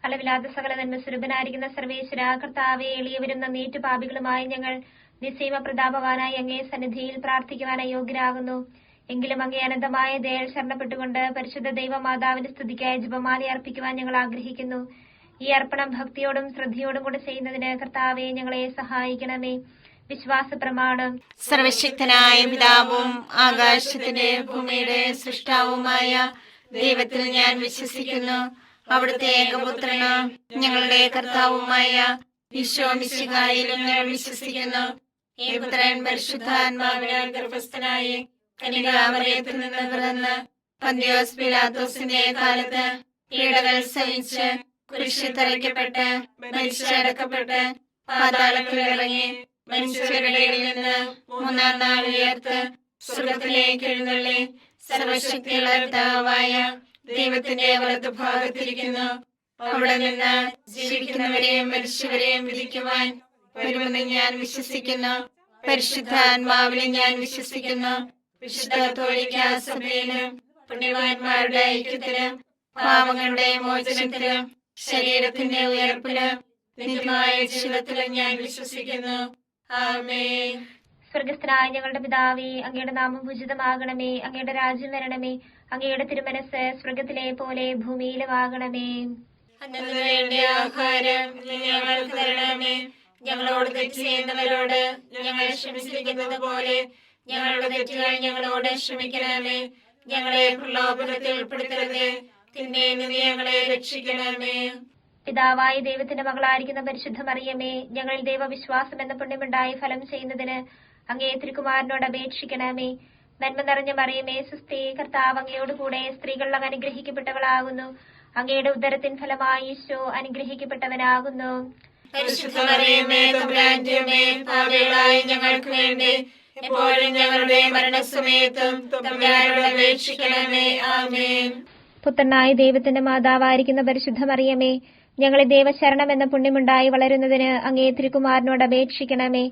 അളവില്ലാത്ത സകല നന്മ സ്വരൂപനായിരിക്കുന്ന സർവേശ്വര കർത്താവെ, എളിയവരും നന്നേറ്റു പാപികളുമായി ഞങ്ങൾ നിസ്സീമ പ്രതാപവാനായി അങ്ങേ സന്നിധിയിൽ പ്രാർത്ഥിക്കുവാനായി യോഗ്യരാകുന്നു. എങ്കിലും അങ്ങേ അനന്തമായ ദയയിൽ ശരണപ്പെട്ടുകൊണ്ട് പരിശുദ്ധ ദൈവമാതാവിന്റെ സ്തുതിക്കായി ജപമാല അർപ്പിക്കുവാൻ ഞങ്ങൾ ആഗ്രഹിക്കുന്നു. ഈ അർപ്പണം ഭക്തിയോടും ശ്രദ്ധയോടും കൂടെ ചെയ്യുന്നതിന് കർത്താവെ ഞങ്ങളെ സഹായിക്കണമേ. വിശ്വാസ പ്രമാണം. സർവശക്തനായ പിതാവും ആകാശത്തിന്റെ ഭൂമിയുടെ സൃഷ്ടാവുമായ ദൈവത്തിൽ ഞാൻ വിശ്വസിക്കുന്നു. അവിടുത്തെ ഏകപുത്രന് ഞങ്ങളുടെ കർത്താവുമായ ഈശോ മിശിഹായിലും ഞാൻ വിശ്വസിക്കുന്നു. ഈ പുത്രൻ പരിശുദ്ധാത്മാവിനാൽ ഗർഭസ്ഥനായി കന്യകാമറിയത്തിൽ നിന്ന് പിറന്ന് പന്തിയോസ് പിലാത്തോസിന്റെ കാലത്ത് പീഡകൾ സഹിച്ച് കുരിശിൽ തറയ്ക്കപ്പെട്ട് മരിച്ചടക്കപ്പെട്ട് പാതാളത്തിൽ ഇറങ്ങി മനുഷ്യരുടെ ഇടയിൽ നിന്ന് മൂന്നാം നാൾ ഉയർത്ത് സ്വർഗ്ഗത്തിലേക്ക് എഴുന്നള്ളി സർവശക്തിയുള്ള പിതാവായ ദൈവത്തിന്റെ വലതുഭാഗത്തിരിക്കുന്നു. അവിടെ നിന്ന് ജീവിക്കുന്നവരെയും മരിച്ചവരെയും വിധിക്കുവാൻ വരുമെന്ന് ഞാൻ വിശ്വസിക്കുന്നു. പരിശുദ്ധാത്മാവിനെ ഞാൻ വിശ്വസിക്കുന്നു. വിശുദ്ധ കത്തോലിക്കാ സഭയിലും പുണ്യവാന്മാരുടെ ഐക്യത്തിലും പാപങ്ങളുടെ മോചനത്തിലും ശരീരത്തിന്റെ ഉയർപ്പിലും നിത്യമായ ജീവിതത്തിലും ഞാൻ വിശ്വസിക്കുന്നു. ആമേൻ. സ്വർഗസ്ഥനായ ഞങ്ങളുടെ പിതാവേ, അങ്ങയുടെ നാമം പൂജിതമാകണമേ. അങ്ങയുടെ രാജ്യം വരണമേ. അങ്ങയുടെ തിരുമനസ് സ്വർഗത്തിലെ പോലെ ഭൂമിയിലുമാകണമേ. അന്നു വേണ്ട ആഹാരം ഞങ്ങൾക്ക് തരണമേ. ഞങ്ങളോട് തെറ്റ് ചെയ്യുന്നവരോട് ഞങ്ങൾ ക്ഷമിച്ചിരിക്കുന്നത് പോലെ ഞങ്ങളുടെ തെറ്റുകൾ ഞങ്ങളോട് ക്ഷമിക്കണമേ. ഞങ്ങളെ പ്രലോഭനത്തിൽ ഉൾപ്പെടുത്തരുതേ, തിന്മയിൽ നിന്ന് ഞങ്ങളെ രക്ഷിക്കണമേ. പിതാവായ ദൈവത്തിന്റെ മകളായിരിക്കുന്ന പരിശുദ്ധ മറിയമേ, ഞങ്ങളിൽ ദൈവവിശ്വാസം എന്ന പുണ്യമുണ്ടായി ഫലം ചെയ്യുന്നതിന് അങ്ങേ തിരുക്കുമാരനോട് അപേക്ഷിക്കണമേ. നന്മ നിറഞ്ഞ മറിയമേ, സുസ്ഥി, കർത്താവ് അങ്ങയോട് കൂടെ സ്ത്രീകൾ അങ്ങ് അനുഗ്രഹിക്കപ്പെട്ടവളാകുന്നു. അങ്ങയുടെ ഉദരത്തിൻ ഫലമായി ഈശോ അനുഗ്രഹിക്കപ്പെട്ടവനാകുന്നു. പരിശുദ്ധ മറിയമേ, തമ്പുരാന്റെ അമ്മേ, പാപികളായ ഞങ്ങൾക്ക് വേണ്ടി എപ്പോഴും ഞങ്ങളുടെ മരണസമയത്തും തമ്പുരാനോട് അപേക്ഷിക്കണമേ. ആമേൻ. പുത്രനായ ദൈവത്തിന്റെ മാതാവായിരിക്കുന്ന പരിശുദ്ധ മറിയമേ, ഞങ്ങളെ ദൈവശരണം എന്ന പുണ്യമുണ്ടായി വളരുന്നതിന് അങ്ങേ തിരുക്കുമാരനോട് അപേക്ഷിക്കണമേ.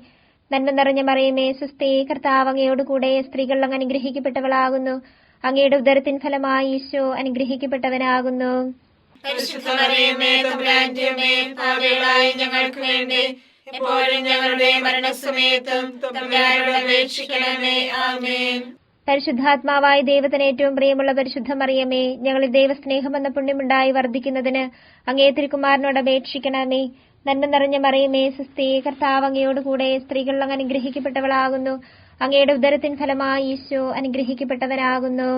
നന്മ നിറഞ്ഞ മറിയമേ, സുസ്ഥി, കർത്താവ് അങ്ങയോട് കൂടെ സ്ത്രീകൾ അങ്ങ് അനുഗ്രഹിക്കപ്പെട്ടവളാകുന്നു. അങ്ങയുടെ ഉദരത്തിൻ ഫലമായി ഈശോ അനുഗ്രഹിക്കപ്പെട്ടവനാകുന്നു. പരിശുദ്ധ മറിയമേ, തമ്പുരാന്റെ അമ്മേ, പാപികളായ ഞങ്ങൾക്ക് വേണ്ടി എപ്പോഴും ഞങ്ങളുടെ മരണസമയത്തും തമ്പുരാനോട് അപേക്ഷിക്കണമേ. ആമേൻ. പരിശുദ്ധാത്മാവായ ദൈവത്തിന് ഏറ്റവും പ്രിയമുള്ള പരിശുദ്ധ മറിയമേ, ഞങ്ങളിൽ ദൈവസ്നേഹം എന്ന പുണ്യമുണ്ടായി വർദ്ധിക്കുന്നതിന് അങ്ങേ തിരുക്കുമാരനോട് അപേക്ഷിക്കണമേ. നന്മ നിറഞ്ഞ മറിയമേ, സുസ്ഥി, കർത്താവ് അങ്ങയോട് കൂടെ സ്ത്രീകൾ അങ്ങ് അനുഗ്രഹിക്കപ്പെട്ടവളാകുന്നു. അങ്ങയുടെ ഉദരത്തിൻ ഫലമായി ഈശോ അനുഗ്രഹിക്കപ്പെട്ടവനാകുന്നു.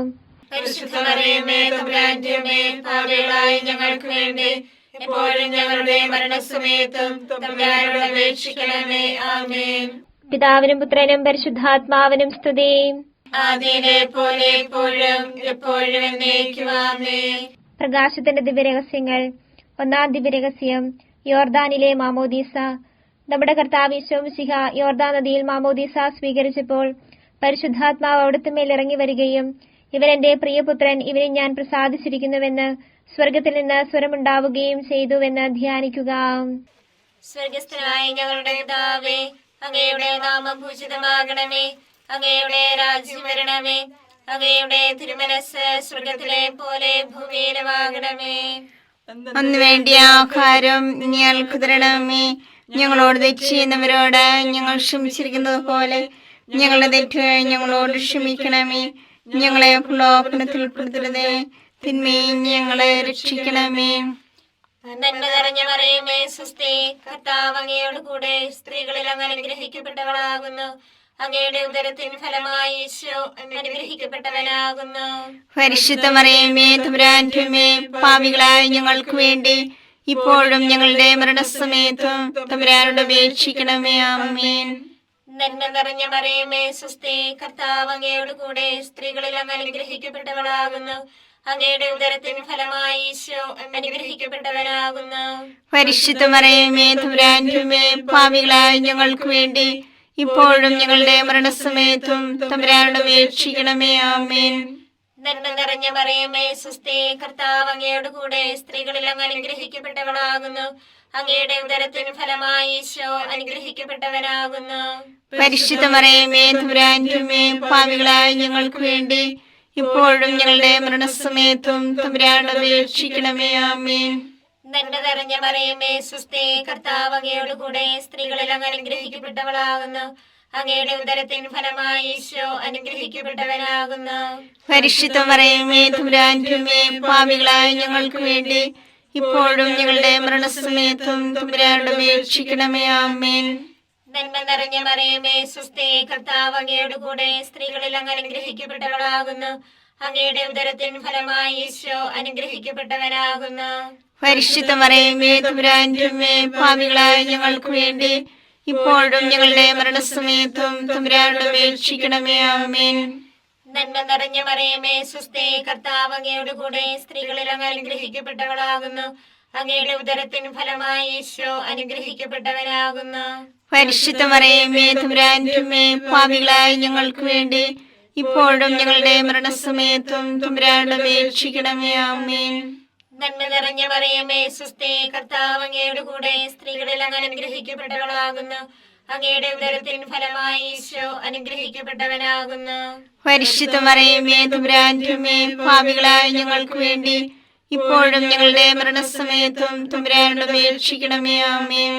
പരിശുദ്ധ മറിയമേ, തമ്പുരാന്റെ അമ്മേ, പാപികളായ ഞങ്ങൾക്ക് വേണ്ടി എപ്പോഴും ഞങ്ങളുടെ മരണസമയത്തും തമ്പുരാനോട് അപേക്ഷിക്കണമേ. ആമേൻ. പിതാവിനും പുത്രനും പരിശുദ്ധാത്മാവിനും സ്തുതി. ആദിയിലെ പോലെ എപ്പോഴും എപ്പോഴും എന്നേക്കും. ആമേൻ. പ്രകാശത്തിന്റെ ദിവ്യരഹസ്യങ്ങൾ. ഒന്നാം ദിവ്യരഹസ്യം, യോർദാനിലെ മാമോദീസ. നമ്മുടെ കർത്താവ് ഈശോ മിശിഹ യോർദാൻ നദിയിൽ മാമോദീസ സ്വീകരിച്ചപ്പോൾ പരിശുദ്ധാത്മാവ് അവിടുത്തെ മേൽ ഇറങ്ങി വരികയും ഇവൻ എന്റെ പ്രിയപുത്രൻ, ഇവനെ ഞാൻ പ്രസാദിച്ചിരിക്കുന്നുവെന്ന് സ്വർഗത്തിൽ നിന്ന് സ്വരമുണ്ടാവുകയും ചെയ്തുവെന്ന് ധ്യാനിക്കുക. സ്വർഗസ്ഥനായ ഞങ്ങളുടെ പിതാവേ, അങ്ങയുടെ നാമം പൂജിതമാകണമേ. അങ്ങയുടെ രാജ്യം വരണമേ. അങ്ങയുടെ തിരുമനസ് സ്വർഗത്തിലെ പോലെ ഭൂമിയിലുമാകണമേ. അന്ന് വേണ്ടിയ ആഹാരം ഞങ്ങൾക്ക് തരണമേ. ഞങ്ങളോട് തെറ്റ് ചെയ്യുന്നവരോട് ഞങ്ങൾ ക്ഷമിച്ചിരിക്കുന്നത് പോലെ ഞങ്ങളുടെ തെറ്റുകൾ ഞങ്ങളോട് ക്ഷമിക്കണമേ. ഞങ്ങളെ പ്രലോഭനത്തിൽ ഉൾപ്പെടുത്തരുതേ, തിന്മയിൽ ഞങ്ങളെ രക്ഷിക്കണമേ. നന്മ നിറഞ്ഞ മറിയമേ, സുസ്ഥി, കർത്താവ് അങ്ങയോട് കൂടെ സ്ത്രീകളിൽ അങ്ങ് അനുഗ്രഹിക്കപ്പെട്ടവളാകുന്നു. അങ്ങയുടെ ഉദരത്തിൻ ഫലമായി ഈശോ അനുഗ്രഹിക്കപ്പെട്ടവനാകുന്നു. പരിശുദ്ധ മറിയമേ, തമ്പുരാന്റെ അമ്മേ, പാപികളായ ഞങ്ങൾക്ക് വേണ്ടി ഇപ്പോഴും ഞങ്ങളുടെ മരണസമയത്തും തമ്പുരാനോട് അപേക്ഷിക്കണമേ. ആമേൻ. നന്മ നിറഞ്ഞ മറിയമേ, സുസ്ഥി, കർത്താവ് അങ്ങയോട് കൂടെ സ്ത്രീകളിൽ അങ്ങ് അനുഗ്രഹിക്കപ്പെട്ടവളാകുന്നു. അങ്ങയുടെ ഉദരത്തിൻ ഫലമായി ഈശോ അനുഗ്രഹിക്കപ്പെട്ടവനാകുന്നു. പരിശുദ്ധ മറിയമേ, തമ്പുരാന്റെ അമ്മേ, പാപികളായ ഞങ്ങൾക്ക് വേണ്ടി ഇപ്പോഴും ഞങ്ങളുടെ മരണസമയത്തും തമ്പുരാനോട് അപേക്ഷിക്കണമേ. ആമേൻ. നന്മ നിറഞ്ഞ മറിയമേ, സുസ്ഥി, കർത്താവ് അങ്ങയോട് കൂടെ സ്ത്രീകളിൽ അങ്ങ് അനുഗ്രഹിക്കപ്പെട്ടവളാകുന്നു. അങ്ങയുടെ ഉദരത്തിന് ഫലമായി ഈശോ അനുഗ്രഹിക്കപ്പെട്ടവനാകുന്നു. പരിശുദ്ധ മറിയമേ, തമ്പുരാന്റെ അമ്മേ, പാപികളായ ഞങ്ങൾക്ക് വേണ്ടി ഇപ്പോഴും ഞങ്ങളുടെ മരണസമയത്തും തമ്പുരാനോട് അപേക്ഷിക്കണമേ. ആമേൻ. നന്മ നിറഞ്ഞ മറിയമേ സുസ്ഥി, കർത്താവ് അങ്ങയോട് കൂടെ സ്ത്രീകളിൽ അങ്ങ് അനുഗ്രഹിക്കപ്പെട്ടവളാകുന്നു. അങ്ങയുടെ ഉദരത്തിൻ ഫലമായി ഈശോ അനുഗ്രഹിക്കപ്പെട്ടവനാകുന്നു. പരിശുദ്ധ മറിയമേ തമ്പുരാന്റെ അമ്മേ, പാപികളായ ഞങ്ങൾക്ക് വേണ്ടി ഇപ്പോഴും ഞങ്ങളുടെ മരണസമയത്തും തമ്പുരാനോട് അപേക്ഷിക്കണമേ. ആമേൻ. നന്മ നിറഞ്ഞ മറിയമേ സുസ്ഥി, കർത്താവ് അങ്ങയോട് കൂടെ സ്ത്രീകളിൽ അങ്ങ് അനുഗ്രഹിക്കപ്പെട്ടവളാകുന്നു. അങ്ങയുടെ ഉദരത്തിൻ ഫലമായി ഈശോ അനുഗ്രഹിക്കപ്പെട്ടവനാകുന്നു. പരിശുദ്ധ മറിയമേ തമ്പുരാന്റെ അമ്മേ, പാപികളായ ഞങ്ങൾക്ക് വേണ്ടി ഇപ്പോഴും ഞങ്ങളുടെ മരണസമയത്തും തമ്പുരാനോട് അപേക്ഷിക്കണമേ. ആമേൻ. നന്മ നിറഞ്ഞ മറിയമേ സുസ്ഥി, കർത്താവ് അങ്ങയോട് കൂടെ സ്ത്രീകളിൽ അങ്ങ് അനുഗ്രഹിക്കപ്പെട്ടവളാകുന്നു. അങ്ങയുടെ ഉദരത്തിൻ ഫലമായി ഈശോ അനുഗ്രഹിക്കപ്പെട്ടവനാകുന്നു. പരിശുദ്ധ മറിയമേ തമ്പുരാന്റെ അമ്മേ, പാപികളായ ഞങ്ങൾക്ക് വേണ്ടി ഇപ്പോഴും ഞങ്ങളുടെ മരണസമയത്തും തമ്പുരാനോട് അപേക്ഷിക്കണമേ. ആമേൻ. നന്മ നിറഞ്ഞ മറിയമേ സുസ്ഥി, കർത്താവ് അങ്ങയോട് കൂടെ സ്ത്രീകളിൽ അങ്ങ് അനുഗ്രഹിക്കപ്പെട്ടവളാകുന്നു. അങ്ങയുടെ ഉദരത്തിൻ ഫലമായി ഈശോ അനുഗ്രഹിക്കപ്പെട്ടവനാകുന്നു. പരിശുദ്ധ മറിയമേ തമ്പുരാന്റെ അമ്മേ, പാപികളായ ഞങ്ങൾക്ക് വേണ്ടി ഇപ്പോഴും ഞങ്ങളുടെ മരണസമയത്തും തമ്പുരാനോട് അപേക്ഷിക്കണമേ. ആമേൻ.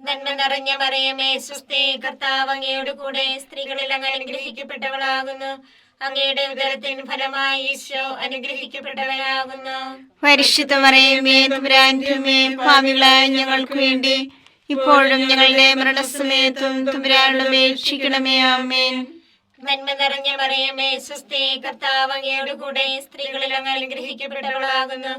നന്മ നിറഞ്ഞ മറിയമേ സുസ്ഥി, കർത്താവ് അങ്ങയോട് കൂടെ സ്ത്രീകളിൽ അങ്ങ് അനുഗ്രഹിക്കപ്പെട്ടവളാകുന്നു. അങ്ങയുടെ ഉദരത്തിൻ ഫലമായി ഈശോ അനുഗ്രഹിക്കപ്പെട്ടവനാകുന്നു. പരിശുദ്ധ മറിയമേ തമ്പുരാന്റെ അമ്മേ, പാപികളായ ഞങ്ങൾക്ക് വേണ്ടി ഇപ്പോഴും ഞങ്ങളുടെ മരണസമയത്തും തമ്പുരാനോട് അപേക്ഷിക്കണമേ. ആമേൻ. നന്മ നിറഞ്ഞ മറിയമേ സുസ്ഥി, കർത്താവ് അങ്ങയോട് കൂടെ സ്ത്രീകളിൽ അങ്ങ് അനുഗ്രഹിക്കപ്പെട്ടവളാകുന്നു.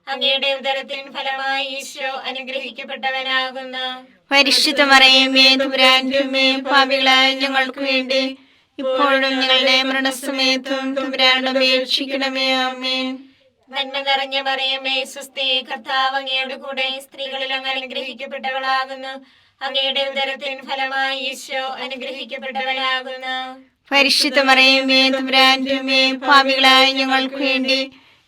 അങ്ങയുടെ ഉദരത്തിൻ ഫലമായി ഈശോ അനുഗ്രഹിക്കപ്പെട്ടവനാകുന്നു. പരിശുദ്ധ മറിയമേ തമ്പുരാന്റെ അമ്മേ, പാപികളായ ഞങ്ങൾക്ക് വേണ്ടി ഇപ്പോഴും ഞങ്ങളുടെ മരണസമയത്തും തമ്പുരാനോട് അപേക്ഷിക്കണമേ. ആമേൻ. നന്മ നിറഞ്ഞ മറിയമേ സുസ്ഥി, കർത്താവ് അങ്ങയോട് കൂടെ സ്ത്രീകളിൽ അങ്ങ് അനുഗ്രഹിക്കപ്പെട്ടവളാകുന്നു. അങ്ങയുടെ ഉദരത്തിൻ ഫലമായി ഈശോ അനുഗ്രഹിക്കപ്പെട്ടവനാകുന്നു. പരിശുദ്ധ മറിയമേ തമ്പുരാന്റെ അമ്മേ, പാപികളായ ഞങ്ങൾക്ക് വേണ്ടി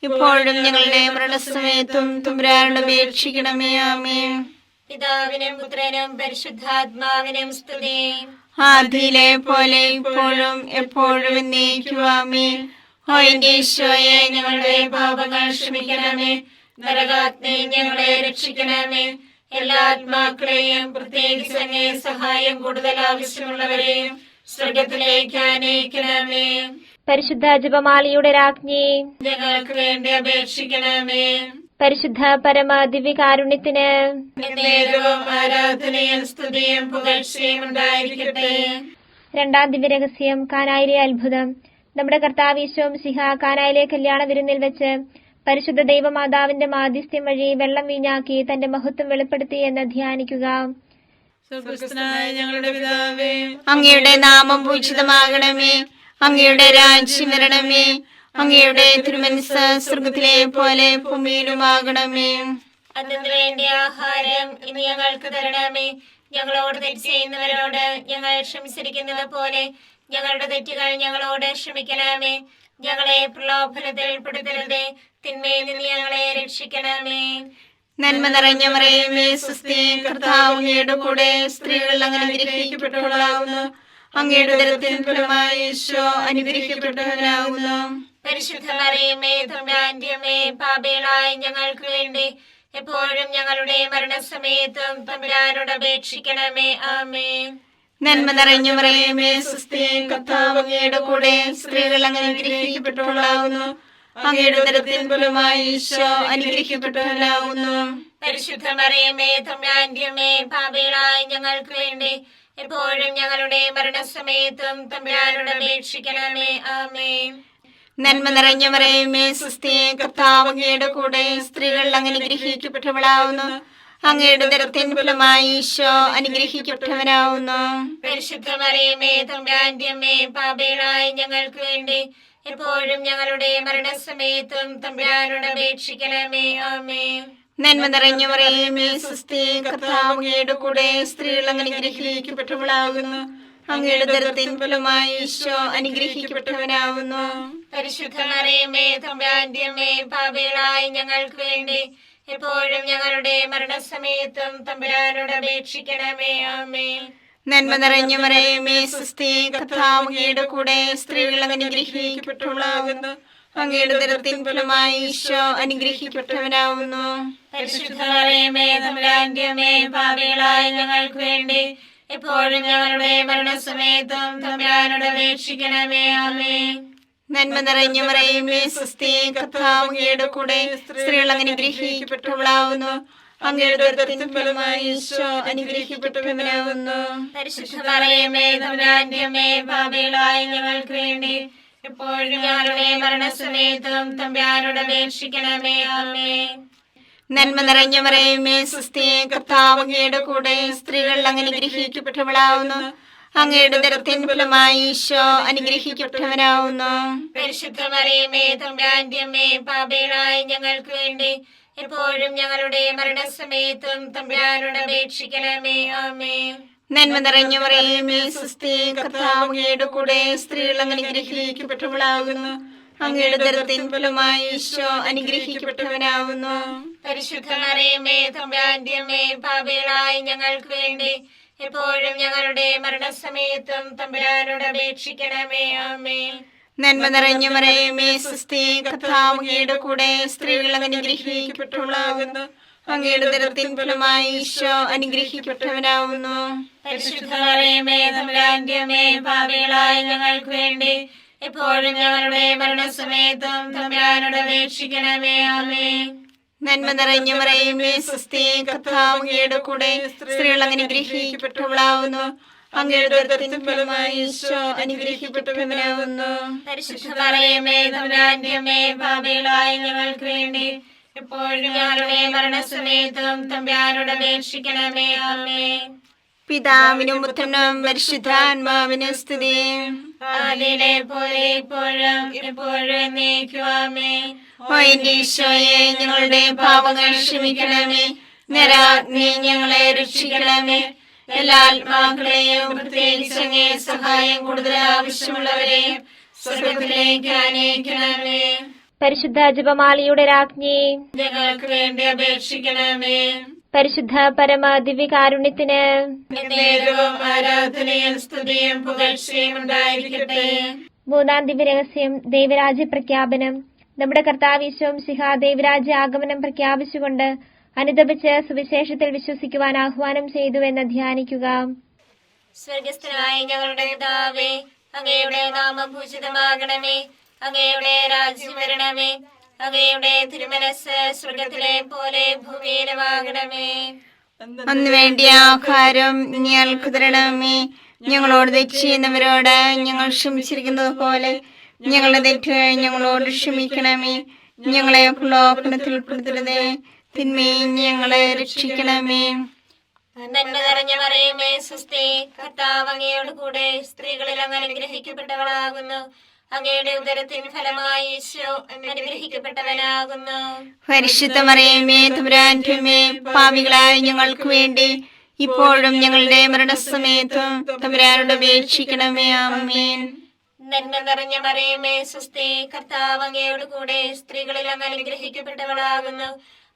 ഇപ്പോഴും ഞങ്ങളുടെ മരണസമയത്തും തമ്പുരാനോട് അപേക്ഷിക്കണമേ. ആമേൻ. പിതാവിനും പുത്രനും പരിശുദ്ധാത്മാവിനും സ്തുതി. ആദിയിലെ പോലെ ഇപ്പോഴും എപ്പോഴും എന്നേക്കും. ആമേൻ. ഓ എന്റെ ഈശോയെ, ഞങ്ങളുടെ പാപങ്ങൾ ക്ഷമിക്കണമേ. നരകാഗ്നി ഞങ്ങളെ രക്ഷിക്കണമേ. എല്ലാ ആത്മാക്കളെയും പ്രത്യേകിച്ച് അങ്ങേ സഹായം കൂടുതൽ ആവശ്യമുള്ളവരെയും സ്വർഗത്തിലേക്ക് ആനയിക്കണമേ. പരിശുദ്ധ ജപമാലയുടെ രാജ്ഞി, ഞങ്ങൾക്ക് വേണ്ടി അപേക്ഷിക്കണമേ. പരിശുദ്ധ പരമ ദിവ്യകാരുണ്യത്തിന് നേരവും ആരാധനയും സ്തുതിയും പുകഴ്ചയും ഉണ്ടായിരിക്കട്ടെ. രണ്ടാം ദിവ്യരഹസ്യം, കാനായിലെ അത്ഭുതം. നമ്മുടെ കർത്താവ് ഈശോ മിശിഹ കാനായിലെ കല്യാണ വിരുന്നിൽ വെച്ച് പരിശുദ്ധ ദൈവമാതാവിന്റെ മാധ്യസ്ഥ്യം വഴി വെള്ളം വീഞ്ഞാക്കി തന്റെ മഹത്വം വെളിപ്പെടുത്തി എന്ന് ധ്യാനിക്കുക. ഞങ്ങളുടെ പിതാവേ, അങ്ങയുടെ നാമം പൂജിതമാകണമേ. അങ്ങയുടെ രാജ്യം വരണമേ. അങ്ങയുടെ തിരുമനസ്സ് സ്വർഗത്തിലെ പോലെ ഭൂമിയിലുമാകണമേ. അതിനു വേണ്ടി ആഹാരം ഇനി ഞങ്ങൾക്ക് തരണമേ. ഞങ്ങളോട് തെറ്റ് ചെയ്യുന്നവരോട് ഞങ്ങൾ ക്ഷമിച്ചിരിക്കുന്നത് പോലെ ഞങ്ങളുടെ തെറ്റുകൾ ഞങ്ങളോട് ക്ഷമിക്കണമേ. ഞങ്ങളെ പ്രലോഭനത്തിൽ ഉൾപ്പെടുത്തരുതേ, തിന്മയിൽ നിന്ന് ഞങ്ങളെ രക്ഷിക്കണമേ. നന്മ നിറഞ്ഞ മറിയമേ സുസ്ഥി, കർത്താവ് അങ്ങയുടെ കൂടെ സ്ത്രീകൾ അങ്ങ് അനുഗ്രഹിക്കപ്പെട്ടവളാകുന്നു. അങ്ങയുടെ ഉദരത്തിൻ ഫലമായി ഈശോ അനുഗ്രഹിക്കപ്പെട്ടവനാകുന്നു. പരിശുദ്ധ മറിയമേ തമ്പുരാന്റെ അമ്മേ, പാപികളായ ഞങ്ങൾക്ക് വേണ്ടി എപ്പോഴും ഞങ്ങളുടെ മരണസമയത്തും തമ്പുരാനോട് അപേക്ഷിക്കണമേ. ആമേൻ. നന്മ നിറഞ്ഞ മറിയമേ സുസ്ഥി, കർത്താവ് അങ്ങയുടെ കൂടെ സ്ത്രീകൾ അങ്ങ് അനുഗ്രഹിക്കപ്പെട്ടവളാകുന്നു. അങ്ങയുടെ ഉദരത്തിൻ ഫലമായി ഈശോ അനുഗ്രഹിക്കപ്പെട്ടവനാകുന്നു. പരിശുദ്ധ മറിയമേ തമ്പുരാന്റെ അമ്മേ, പാപികളായ ഞങ്ങൾക്ക് വേണ്ടി എപ്പോഴും ഞങ്ങളുടെ മരണസമയത്തും തമ്പുരാനോട് അപേക്ഷിക്കണമേ. ആമേൻ. നന്മ നിറഞ്ഞ മറിയമേ സുസ്ഥി, കർത്താവ് അങ്ങയുടെ കൂടെ സ്ത്രീകൾ അങ്ങ് അനുഗ്രഹിക്കപ്പെട്ടവളാകുന്നു. അങ്ങയുടെ ഉദരത്തിൻ ഫലമായി ഈശോ അനുഗ്രഹിക്കപ്പെട്ടവനാകുന്നു. പരിശുദ്ധ മറിയമേ തമ്പുരാന്റെ അമ്മേ, പാപികളായ ഞങ്ങൾക്ക് വേണ്ടി എപ്പോഴും ഞങ്ങളുടെ മരണസമയത്തും തമ്പുരാനോട് അപേക്ഷിക്കണമേ. ആമേൻ. നന്മ നിറഞ്ഞ മറിയമേ സുസ്ഥി, കർത്താവ് അങ്ങയുടെ കൂടെ സ്ത്രീകൾ അങ്ങ് അനുഗ്രഹിക്കപ്പെട്ടവളാകുന്നു. അങ്ങയുടെ ഉദരത്തിൻ ഫലമായി ഈശോ അനുഗ്രഹിക്കപ്പെട്ടവനാകുന്നു. പരിശുദ്ധ മറിയമേ തമ്പുരാന്റെ അമ്മേ, പാപികളായ ഞങ്ങൾക്ക് വേണ്ടി എപ്പോഴും ഞങ്ങളുടെ മരണസമയത്തും തമ്പുരാനോട് അപേക്ഷിക്കണമേ. ആമേൻ. നന്മ നിറഞ്ഞ മറിയമേ സുസ്ഥി, കർത്താവ് അങ്ങയുടെ കൂടെ സ്ത്രീകൾ അങ്ങ് അനുഗ്രഹിക്കപ്പെട്ടവളാകുന്നു. അങ്ങയുടെ ഉദരത്തിൻ ഫലമായി ഈശോ അനുഗ്രഹിക്കപ്പെട്ടവനാവുന്നു. പരിശുദ്ധ മറിയമേ തമ്പുരാന്റെ അമ്മേ, പാപികളായ ഞങ്ങൾക്ക് വേണ്ടി എപ്പോഴും ഞങ്ങളുടെ മരണസമയത്തും തമ്പുരാനോട് അപേക്ഷിക്കണമേ. ആമേൻ. നന്മ നിറഞ്ഞ മറിയമേ സ്വസ്തി, കർത്താവ് അങ്ങയുടെ കൂടെ, സ്ത്രീകൾ അനുഗ്രഹിക്കപ്പെട്ടവളാവുന്നു. അങ്ങയുടെ ഉദരത്തിൻ ഫലമായി ഈശോ അനുഗ്രഹിക്കപ്പെട്ടവനാവുന്നു. പരിശുദ്ധ മറിയമേ തമ്പുരാന്റെ അമ്മേ, പാപികളായ ഞങ്ങൾക്ക് വേണ്ടി എപ്പോഴും ഞങ്ങളുടെ മരണസമയത്തും തമ്പുരാനോട് അപേക്ഷിക്കണമേ. ആമേൻ. നന്മ നിറഞ്ഞ മറിയമേ സ്വസ്തി, കർത്താവ് അങ്ങയുടെ കൂടെ, സ്ത്രീകൾ അനുഗ്രഹിക്കപ്പെട്ടവളാവുന്നു. അങ്ങയുടെ ഉദരത്തിൻ ഫലമായി ഈശോ അനുഗ്രഹിക്കപ്പെട്ടവനാവുന്നു. പരിശുദ്ധ മറിയമേ തമ്പുരാന്റെ അമ്മേ, പാപികളായ ഞങ്ങൾക്ക് വേണ്ടി എപ്പോഴും ഞങ്ങളുടെ മരണസമയത്തും തമ്പുരാനോട് അപേക്ഷിക്കണമേ. ആമേൻ. നന്മ നിറഞ്ഞ മറിയമേ സ്വസ്തി, കർത്താവ് അങ്ങയുടെ കൂടെ, സ്ത്രീകൾ അനുഗ്രഹിക്കപ്പെട്ടവളാകുന്നു. അങ്ങയുടെ ഉദരത്തിൻ ഫലമായി ഈശോ അനുഗ്രഹിക്കപ്പെട്ടവനാവുന്നു. പരിശുദ്ധ മറിയമേ തമ്പുരാന്റെ അമ്മേ, പാപികളായ ഞങ്ങൾക്ക് വേണ്ടി എപ്പോഴും ഞങ്ങളുടെ മരണസമയത്തും തമ്പുരാനോട് അപേക്ഷിക്കണമേ. ആമേൻ. നന്മ നിറഞ്ഞ മറിയമേ സ്വസ്തി, കർത്താവ് അങ്ങയുടെ കൂടെ, സ്ത്രീകൾ അനുഗ്രഹിക്കപ്പെട്ടവളാകുന്നു. അങ്ങയുടെ ഉദരത്തിൻ ഫലമായി ഈശോ അനുഗ്രഹിക്കപ്പെട്ടവനാവുന്നു. പരിശുദ്ധ മറിയമേ തമ്പുരാന്റെ അമ്മേ, പാപികളായ ഞങ്ങൾക്ക് വേണ്ടി എപ്പോഴും ഞങ്ങളുടെ മരണസമയത്തും തമ്പുരാനോട് അപേക്ഷിക്കണമേ. ആമേൻ. നന്മ നിറഞ്ഞ മറിയമേ സ്വസ്തി, കർത്താവ് അങ്ങയുടെ കൂടെ, സ്ത്രീകൾ അനുഗ്രഹിക്കപ്പെട്ടവളാവുന്നു. അങ്ങയുടെ ഉദരത്തിൻ ഫലമായി ഈശോ അനുഗ്രഹിക്കപ്പെട്ടവനാവുന്നു. പരിശുദ്ധ മറിയമേ തമ്പുരാന്റെ അമ്മേ, പാപികളായ ഞങ്ങൾക്ക് വേണ്ടി എപ്പോഴും ഞങ്ങളുടെ മരണസമയത്തും തമ്പുരാനോട് അപേക്ഷിക്കണമേ. ആമേൻ. പിതാവിനും പുത്രനും പരിശുദ്ധാത്മാവിനും സ്തുതി. ആദിയിലെ പോലെ ഇപ്പോഴും എപ്പോഴും എന്നേക്കും. ആമേൻ. ഓ എന്റെ ഈശോയെ, ഞങ്ങളുടെ പാപങ്ങൾ ക്ഷമിക്കണമേ. നരാഗ്നി ഞങ്ങളെ രക്ഷിക്കണമേ. എല്ലാ ആത്മാക്കളെയും, പ്രത്യേകിച്ച് അങ്ങേ സഹായം കൂടുതൽ ആവശ്യമുള്ളവരെയും സ്വർഗ്ഗത്തിലേക്ക് അനയിക്കണമേ. പരിശുദ്ധ ജപമാലയുടെ രാജ്ഞി, ഞങ്ങൾക്ക് വേണ്ടി അപേക്ഷിക്കണമേ. പരിശുദ്ധ പരമ ദിവ്യകാരുണ്യത്തിന് നേരവും ആരാധനയും സ്തുതിയും പുകഴ്ചയും ഉണ്ടായിരിക്കട്ടെ. മൂന്നാം ദിവ്യരഹസ്യം, ദൈവരാജ്യ പ്രഖ്യാപനം. നമ്മുടെ കർത്താവ് ഈശോ മിശിഹാ ദൈവരാജ്യ ആഗമനം പ്രഖ്യാപിച്ചുകൊണ്ട് അനുദപിച്ച് സുവിശേഷത്തിൽ വിശ്വസിക്കുവാൻ ആഹ്വാനം ചെയ്തുവെന്ന് ധ്യാനിക്കുക. സ്വർഗസ്ഥനായ ഞങ്ങളുടെ പിതാവേ, അങ്ങയുടെ നാമം പൂജിതമാകണമേ. അങ്ങയുടെ രാജ്യം വരണമേ. അങ്ങയുടെ തിരുമനസ്സ് സ്വർഗത്തിലെ പോലെ ഭൂമിയിലുമാകണമേ. അന്ന് വേണ്ടിയ ആഹാരം ഞങ്ങൾക്ക് തരണമേ. ഞങ്ങളോട് തെറ്റ് ചെയ്യുന്നവരോട് ഞങ്ങൾ ക്ഷമിച്ചിരിക്കുന്നത് പോലെ ഞങ്ങളുടെ തെറ്റുകൾ ഞങ്ങളോട് ക്ഷമിക്കണമേ. ഞങ്ങളെ പ്രലോഭനത്തിൽ ഉൾപ്പെടുത്തരുതേ, തിന്മയിൽ ഞങ്ങളെ രക്ഷിക്കണമേ. നന്മ നിറഞ്ഞ മറിയമേ സ്വസ്തി, കർത്താവ് അങ്ങയോട് കൂടെ, സ്ത്രീകളിൽ അങ്ങ് അനുഗ്രഹിക്കപ്പെട്ടവളാകുന്നു. അങ്ങയുടെ ഉദരത്തിൻ ഫലമായി ഈശോ അനുഗ്രഹിക്കപ്പെട്ടവനാകുന്നു. പരിശുദ്ധ മറിയമേ തമ്പുരാന്റെ അമ്മേ, പാപികളായ ഞങ്ങൾക്ക് വേണ്ടി ഇപ്പോഴും ഞങ്ങളുടെ മരണസമയത്തും തമ്പുരാനോട് അപേക്ഷിക്കണമേ. ആമേൻ. നന്മ നിറഞ്ഞ മറിയമേ സ്വസ്തി, കർത്താവ് അങ്ങയോട് കൂടെ, സ്ത്രീകളിൽ അങ്ങ് അനുഗ്രഹിക്കപ്പെട്ടവളാകുന്നു.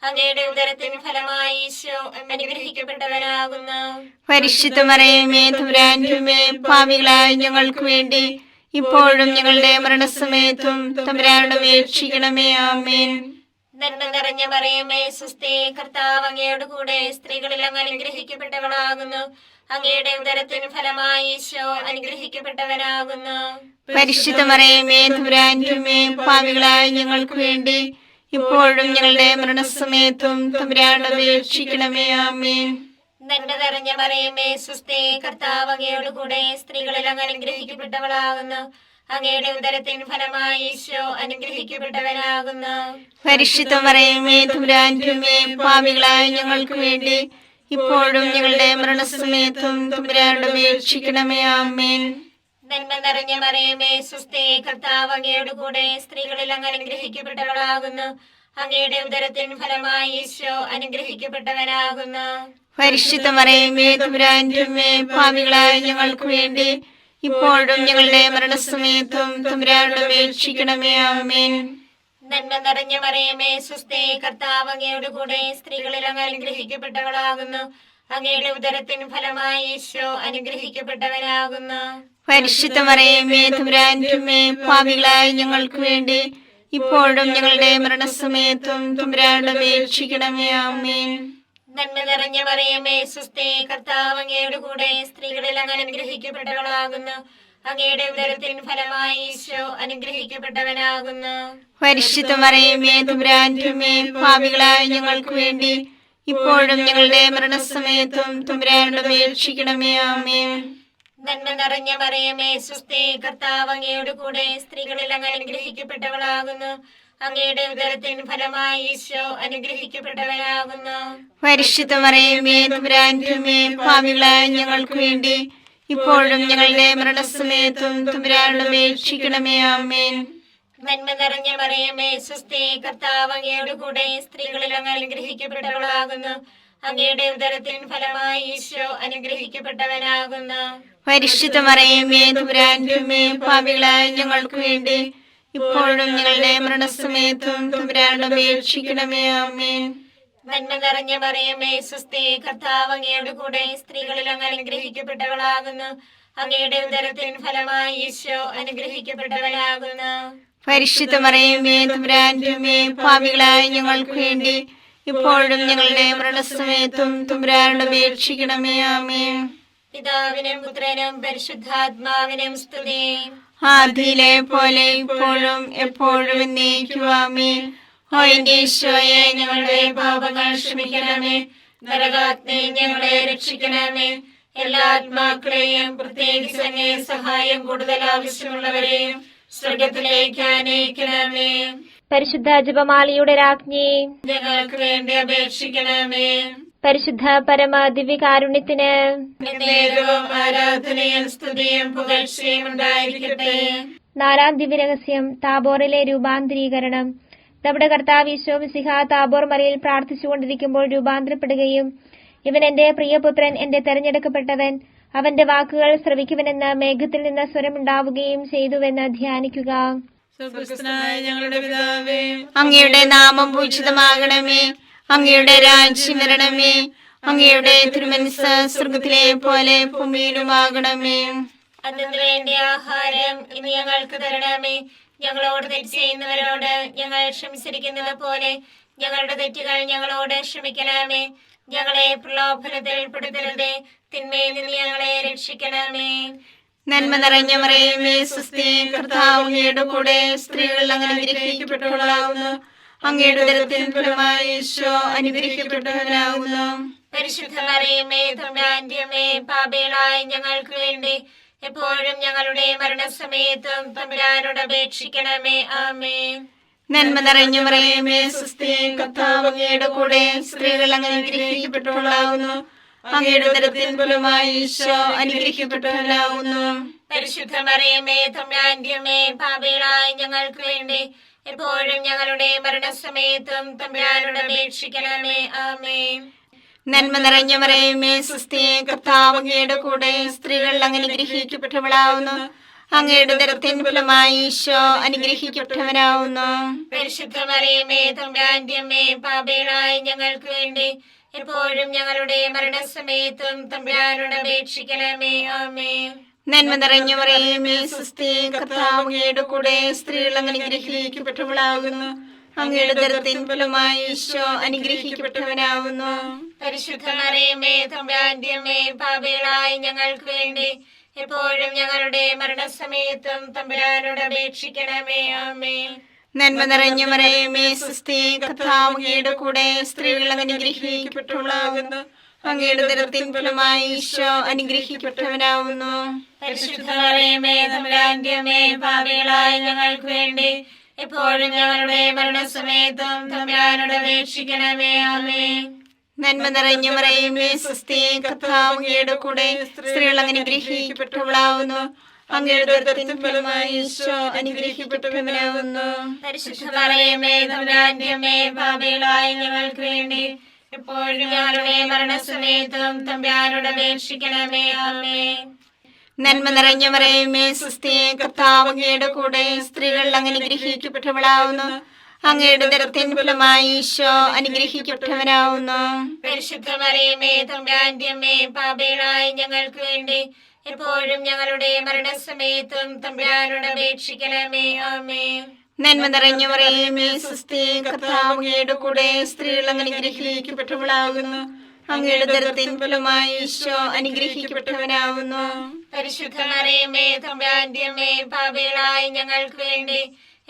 അങ്ങയുടെ ഉദരത്തിൻ ഫലമായി ഈശോ അനുഗ്രഹിക്കപ്പെട്ടവനാകുന്നു. പരിശുദ്ധ മറിയമേ തമ്പുരാന്റെ അമ്മേ, പാപികളായ ഞങ്ങൾക്ക് വേണ്ടി ഇപ്പോഴും ഞങ്ങളുടെ മരണസമയത്തും തമ്പുരാനോട് അപേക്ഷിക്കണമേ. ആമേൻ. നന്മ നിറഞ്ഞ മറിയമേ സ്വസ്തി, കർത്താവ് അങ്ങയോട് കൂടെ, സ്ത്രീകളിൽ അങ്ങ് അനുഗ്രഹിക്കപ്പെട്ടവളാകുന്നു. അങ്ങയുടെ ഉദരത്തിൻ ഫലമായി ഈശോ അനുഗ്രഹിക്കപ്പെട്ടവനാകുന്നു. പരിശുദ്ധ മറിയമേ തമ്പുരാന്റെ അമ്മേ, പാപികളായ ഞങ്ങൾക്ക് വേണ്ടി ഇപ്പോഴും ഞങ്ങളുടെ മരണസമയത്തും തമ്പുരാനോട് അപേക്ഷിക്കണമേ. ആമേൻ. നന്മ നിറഞ്ഞ മറിയമേ സ്വസ്തി, കർത്താവ് അങ്ങയോട് കൂടെ, സ്ത്രീകളിൽ അങ്ങ് അനുഗ്രഹിക്കപ്പെട്ടവളാകുന്നു. അങ്ങയുടെ ഉദരത്തിൻ ഫലമായി ഈശോ അനുഗ്രഹിക്കപ്പെട്ടവനാകുന്നു. പരിശുദ്ധ മറിയമേ തമ്പുരാന്റെ അമ്മേ, പാപികളായ ഞങ്ങൾക്ക് വേണ്ടി ഇപ്പോഴും ഞങ്ങളുടെ മരണസമയത്തും തമ്പുരാനോട് അപേക്ഷിക്കണമേ. ആമേൻ. നന്മ നിറഞ്ഞ മറിയമേ സ്വസ്തി, കർത്താവ് അങ്ങയോട് കൂടെ, സ്ത്രീകളിൽ അങ്ങ് അനുഗ്രഹിക്കപ്പെട്ടവളാകുന്നു. അങ്ങയുടെ ഉദരത്തിൻ ഫലമായി ഈശോ അനുഗ്രഹിക്കപ്പെട്ടവനാകുന്നു. പരിശുദ്ധ മറിയമേ തമ്പുരാന്റെ അമ്മേ, പാപികളായ ഞങ്ങൾക്ക് വേണ്ടി ഇപ്പോഴും ഞങ്ങളുടെ മരണസമയത്തും തമ്പുരാനോട് അപേക്ഷിക്കണമേ. ആമേൻ. നന്മ നിറഞ്ഞ മറിയമേ സ്വസ്തി, കർത്താവ് അങ്ങയോട് കൂടെ, സ്ത്രീകളിൽ അങ്ങ് അനുഗ്രഹിക്കപ്പെട്ടവളാകുന്നു. അങ്ങയുടെ ഉദരത്തിൻ ഫലമായി ഈശോ അനുഗ്രഹിക്കപ്പെട്ടവനാകുന്നു. പരിശുദ്ധ മറിയമേ തമ്പുരാന്റെ അമ്മേ, പാപികളായ ഞങ്ങൾക്ക് വേണ്ടി ഇപ്പോഴും ഞങ്ങളുടെ മരണസമയത്തും തമ്പുരാനോട് അപേക്ഷിക്കണമേ. ആമേൻ. നന്മ നിറഞ്ഞ മറിയമേ സുസ്ഥി, കർത്താവ് അങ്ങയുടെ കൂടെ സ്ത്രീകളിൽ അങ്ങ് അനുഗ്രഹിക്കപ്പെട്ടവളാകുന്നു. അങ്ങയുടെ ഉദരത്തിൻ ഫലമായി ഈശോ അനുഗ്രഹിക്കപ്പെട്ടവനാകുന്നു. പരിശുദ്ധ മറിയമേ തമ്പുരാന്റെ അമ്മേ, പാപികളായ ഞങ്ങൾക്ക് വേണ്ടി ഇപ്പോഴും ഞങ്ങളുടെ മരണസമയത്തും തമ്പുരാനോട് അപേക്ഷിക്കണമേ. ആമേൻ. നന്മ നിറഞ്ഞ മറിയമേ സുസ്ഥി, കർത്താവ് അങ്ങയുടെ കൂടെ സ്ത്രീകളിൽ അങ്ങ് അനുഗ്രഹിക്കപ്പെട്ടവളാകുന്നു. അങ്ങയുടെ ഉദരത്തിൻ ഫലമായി ഈശോ അനുഗ്രഹിക്കപ്പെട്ടവനാകുന്നു. പരിശുദ്ധ മറിയമേ തമ്പുരാന്റെ അമ്മേ, പാപികളായ ഞങ്ങൾക്ക് വേണ്ടി ഇപ്പോഴും ഞങ്ങളുടെ മരണസമയത്തും തമ്പുരാനോട് അപേക്ഷിക്കണമേ. ആമേൻ. നന്മ നിറഞ്ഞ മറിയമേ സുസ്ഥി, കർത്താവ് അങ്ങയുടെ കൂടെ സ്ത്രീകളിൽ അങ്ങ് അനുഗ്രഹിക്കപ്പെട്ടവളാകുന്നു. അങ്ങയുടെ ഉദരത്തിൻ ഫലമായി ഈശോ അനുഗ്രഹിക്കപ്പെട്ടവനാകുന്നു. പരിശുദ്ധ മറിയമേ തമ്പുരാന്റെ അമ്മേ, പാപികളായ ഞങ്ങൾക്ക് വേണ്ടി ഇപ്പോഴും ഞങ്ങളുടെ മരണസമയത്തും തമ്പുരാനോട് അപേക്ഷിക്കണമേ. ആമേൻ. നന്മ നിറഞ്ഞ മറിയമേ സുസ്ഥി, കർത്താവ് അങ്ങയുടെ കൂടെ സ്ത്രീകളിൽ അങ്ങ് അനുഗ്രഹിക്കപ്പെട്ടവളാകുന്നു. അങ്ങയുടെ ഉദരത്തിൻ ഫലമായി ഈശോ അനുഗ്രഹിക്കപ്പെട്ടവനാകുന്നു. പരിശുദ്ധ മറിയമേ തമ്പുരാന്റെ അമ്മേ, പാപികളായ ഞങ്ങൾക്ക് വേണ്ടി ഇപ്പോഴും ഞങ്ങളുടെ മരണസമയത്തും തമ്പുരാനോട് അപേക്ഷിക്കണമേ. ആമേൻ. പിതാവിനും പുത്രനും പരിശുദ്ധാത്മാവിനും സ്തുതി. ആദിയിലെ പോലെ ഇപ്പോഴും എപ്പോഴും എന്നേക്കും. ആമേൻ. ഓ എന്റെ ഈശോയെ, ഞങ്ങളുടെ പാപങ്ങൾ ക്ഷമിക്കണമേ. നരകാഗ്നി ഞങ്ങളെ രക്ഷിക്കണമേ. എല്ലാ ആത്മാക്കളെയും പ്രത്യേകിച്ച് അങ്ങേ സഹായം കൂടുതൽ ആവശ്യമുള്ളവരെയും സ്വർഗത്തിലേക്ക് ആനയിക്കണമേ. പരിശുദ്ധ ജപമാലയുടെ രാജ്ഞി, ഞങ്ങൾക്ക് വേണ്ടി അപേക്ഷിക്കണമേ. പരിശുദ്ധ പരമ ദിവ്യകാരുണ്യത്തിന് നേരവും ആരാധനയും സ്തുതിയും പുകഴ്ചയും ഉണ്ടായിരിക്കട്ടെ. 4-ാം ദിവ്യരഹസ്യം, താബോറിലെ രൂപാന്തരീകരണം. നമ്മുടെ കർത്താവ് ഈശോ മിശിഹ താബോർ മലയിൽ പ്രാർത്ഥിച്ചുകൊണ്ടിരിക്കുമ്പോൾ രൂപാന്തരപ്പെടുകയും ഇവൻ എന്റെ പ്രിയപുത്രൻ, എന്റെ തെരഞ്ഞെടുക്കപ്പെട്ടവൻ, അവന്റെ വാക്കുകൾ ശ്രവിക്കുവനെന്ന് മേഘത്തിൽ നിന്ന് സ്വരമുണ്ടാവുകയും ചെയ്തുവെന്ന് ധ്യാനിക്കുക. സ്വർഗ്ഗസ്ഥനായ ഞങ്ങളുടെ പിതാവേ, അങ്ങയുടെ നാമം പൂജിതമാകണമേ. അങ്ങയുടെ രാജ്യം വരണമേ. അങ്ങയുടെ തിരുമനസ്സ് സ്വർഗ്ഗത്തിലെ പോലെ ഭൂമിയിലുമാകണമേ. അതിനു വേണ്ടി ആഹാരം ഇനി ഞങ്ങൾക്ക് തരണമേ. ഞങ്ങളോട് തെറ്റ് ചെയ്യുന്നവരോട് ഞങ്ങൾ ക്ഷമിച്ചിരിക്കുന്നത് പോലെ ഞങ്ങളുടെ തെറ്റുകൾ ഞങ്ങളോട് ക്ഷമിക്കണമേ. ഞങ്ങളെ പ്രലോഭനത്തിൽ പെടുത്തരുതേ, തിന്മയിൽ നിന്ന് ഞങ്ങളെ രക്ഷിക്കണമേ. നന്മ നിറഞ്ഞ മറിയമേ സുസ്ഥി, കർത്താവ് അങ്ങയുടെ കൂടെ സ്ത്രീകൾ അങ്ങ് അനുഗ്രഹിക്കപ്പെട്ടവളാകുന്നു. അങ്ങയുടെ ഉദരത്തിൻ ഫലമായി ഈശോ അനുഗ്രഹിക്കപ്പെട്ടവനാകുന്നു. പരിശുദ്ധ മറിയമേ തമ്പുരാന്റെ അമ്മേ, പാപികളായ ഞങ്ങൾക്ക് വേണ്ടി എപ്പോഴും ഞങ്ങളുടെ മരണസമയത്തും തമ്പുരാനോട് അപേക്ഷിക്കണമേ. ആമേൻ. നന്മ നിറഞ്ഞ മറിയമേ സുസ്ഥി, കർത്താവ് അങ്ങയുടെ കൂടെ സ്ത്രീകൾ അങ്ങ് അനുഗ്രഹിക്കപ്പെട്ടവളാകുന്നു. അങ്ങയുടെ ഉദരത്തിൻ ഫലമായി ഈശോ അനുഗ്രഹിക്കപ്പെട്ടവനാകുന്നു. പരിശുദ്ധ മറിയമേ തമ്പുരാന്റെ അമ്മേ, പാപികളായ ഞങ്ങൾക്ക് വേണ്ടി എപ്പോഴും ഞങ്ങളുടെ മരണസമയത്തും തമ്പുരാനോട് അപേക്ഷിക്കണമേ. ആമേൻ. നന്മ നിറഞ്ഞ മറിയമേ സുസ്ഥി, കർത്താവ് അങ്ങയുടെ കൂടെ സ്ത്രീകൾ അങ്ങ് അനുഗ്രഹിക്കപ്പെട്ടവളാകുന്നു. അങ്ങയുടെ ഉദരത്തിൻ ഫലമായി ഈശോ അനുഗ്രഹിക്കപ്പെട്ടവനാകുന്നു. പരിശുദ്ധ മറിയമേ തമ്പുരാന്റെ അമ്മേ, പാപികളായ ഞങ്ങൾക്ക് വേണ്ടി എപ്പോഴും ഞങ്ങളുടെ മരണസമയത്തും തമ്പുരാനോട് അപേക്ഷിക്കണമേ. ആമേൻ. നന്മ നിറഞ്ഞ മറിയമേ സുസ്ഥി, കർത്താവ് അങ്ങയുടെ കൂടെ സ്ത്രീകൾ അങ്ങ് അനുഗ്രഹിക്കപ്പെട്ടവളാകുന്നു. അങ്ങയുടെ ഉദരത്തിൻ ഫലമായി ഈശോ അനുഗ്രഹിക്കപ്പെട്ടവനാകുന്നു. പരിശുദ്ധ മറിയമേ തമ്പുരാന്റെ അമ്മേ, പാപികളായ ഞങ്ങൾക്ക് വേണ്ടി എപ്പോഴും ഞങ്ങളുടെ മരണസമയത്തും തമ്പുരാനോട് അപേക്ഷിക്കണമേ. ആമേൻ. നന്മ നിറഞ്ഞ മറിയമേ സുസ്ഥി, കർത്താവ് അങ്ങയുടെ കൂടെ സ്ത്രീകൾ അങ്ങ് അനുഗ്രഹിക്കപ്പെട്ടവളാകുന്നു. അങ്ങയുടെ ഉദരത്തിൻ ഫലമായി ഈശോ അനുഗ്രഹിക്കപ്പെട്ടവനാകുന്നു. പരിശുദ്ധ മറിയമേ തമ്പുരാന്റെ അമ്മേ, പാപികളായ ഞങ്ങൾക്ക് വേണ്ടി എപ്പോഴും ഞങ്ങളുടെ മരണസമയത്തും തമ്പുരാനോട് അപേക്ഷിക്കണമേ. ആമേൻ. നന്മ നിറഞ്ഞ മറിയമേ സുസ്ഥി, കർത്താവ് അങ്ങയുടെ കൂടെ സ്ത്രീകൾ അങ്ങ് അനുഗ്രഹിക്കപ്പെട്ടവളാകുന്നു. അങ്ങയുടെ ഉദരത്തിൻ ഫലമായി ഈശോ അനുഗ്രഹിക്കപ്പെട്ടവനാകുന്നു. പരിശുദ്ധ മറിയമേ തമ്പുരാന്റെ അമ്മേ, പാപികളായ ഞങ്ങൾക്ക് വേണ്ടി എപ്പോഴും ഞങ്ങളുടെ മരണസമയത്തും തമ്പുരാനോട് അപേക്ഷിക്കണമേ. ആമേൻ. നന്മ നിറഞ്ഞ മറിയമേ സുസ്ഥി, കർത്താവ് അങ്ങയുടെ കൂടെ സ്ത്രീകൾ അങ്ങ് അനുഗ്രഹിക്കപ്പെട്ടവളാകുന്നു. അങ്ങയുടെ ഉദരത്തിൻ ഫലമായി ഈശോ അനുഗ്രഹിക്കപ്പെട്ടവനാകുന്നു. പരിശുദ്ധ മറിയമേ തമ്പുരാന്റെ അമ്മേ, പാപികളായ ഞങ്ങൾക്ക് വേണ്ടി എപ്പോഴും ഞങ്ങളുടെ മരണസമയത്തും തമ്പുരാനോട് അപേക്ഷിക്കണമേ. ആമേൻ. നന്മ നിറഞ്ഞ മറിയമേ സുസ്ഥി, കർത്താവ് അങ്ങയുടെ കൂടെ സ്ത്രീകൾ അങ്ങ് അനുഗ്രഹിക്കപ്പെട്ടവളാകുന്നു. അങ്ങയുടെ ഉദരത്തിൻ ഫലമായി ഈശോ അനുഗ്രഹിക്കപ്പെട്ടവനാകുന്നു. പരിശുദ്ധ മറിയമേ തമ്പുരാന്റെ അമ്മേ, പാപികളായ ഞങ്ങൾക്ക് വേണ്ടി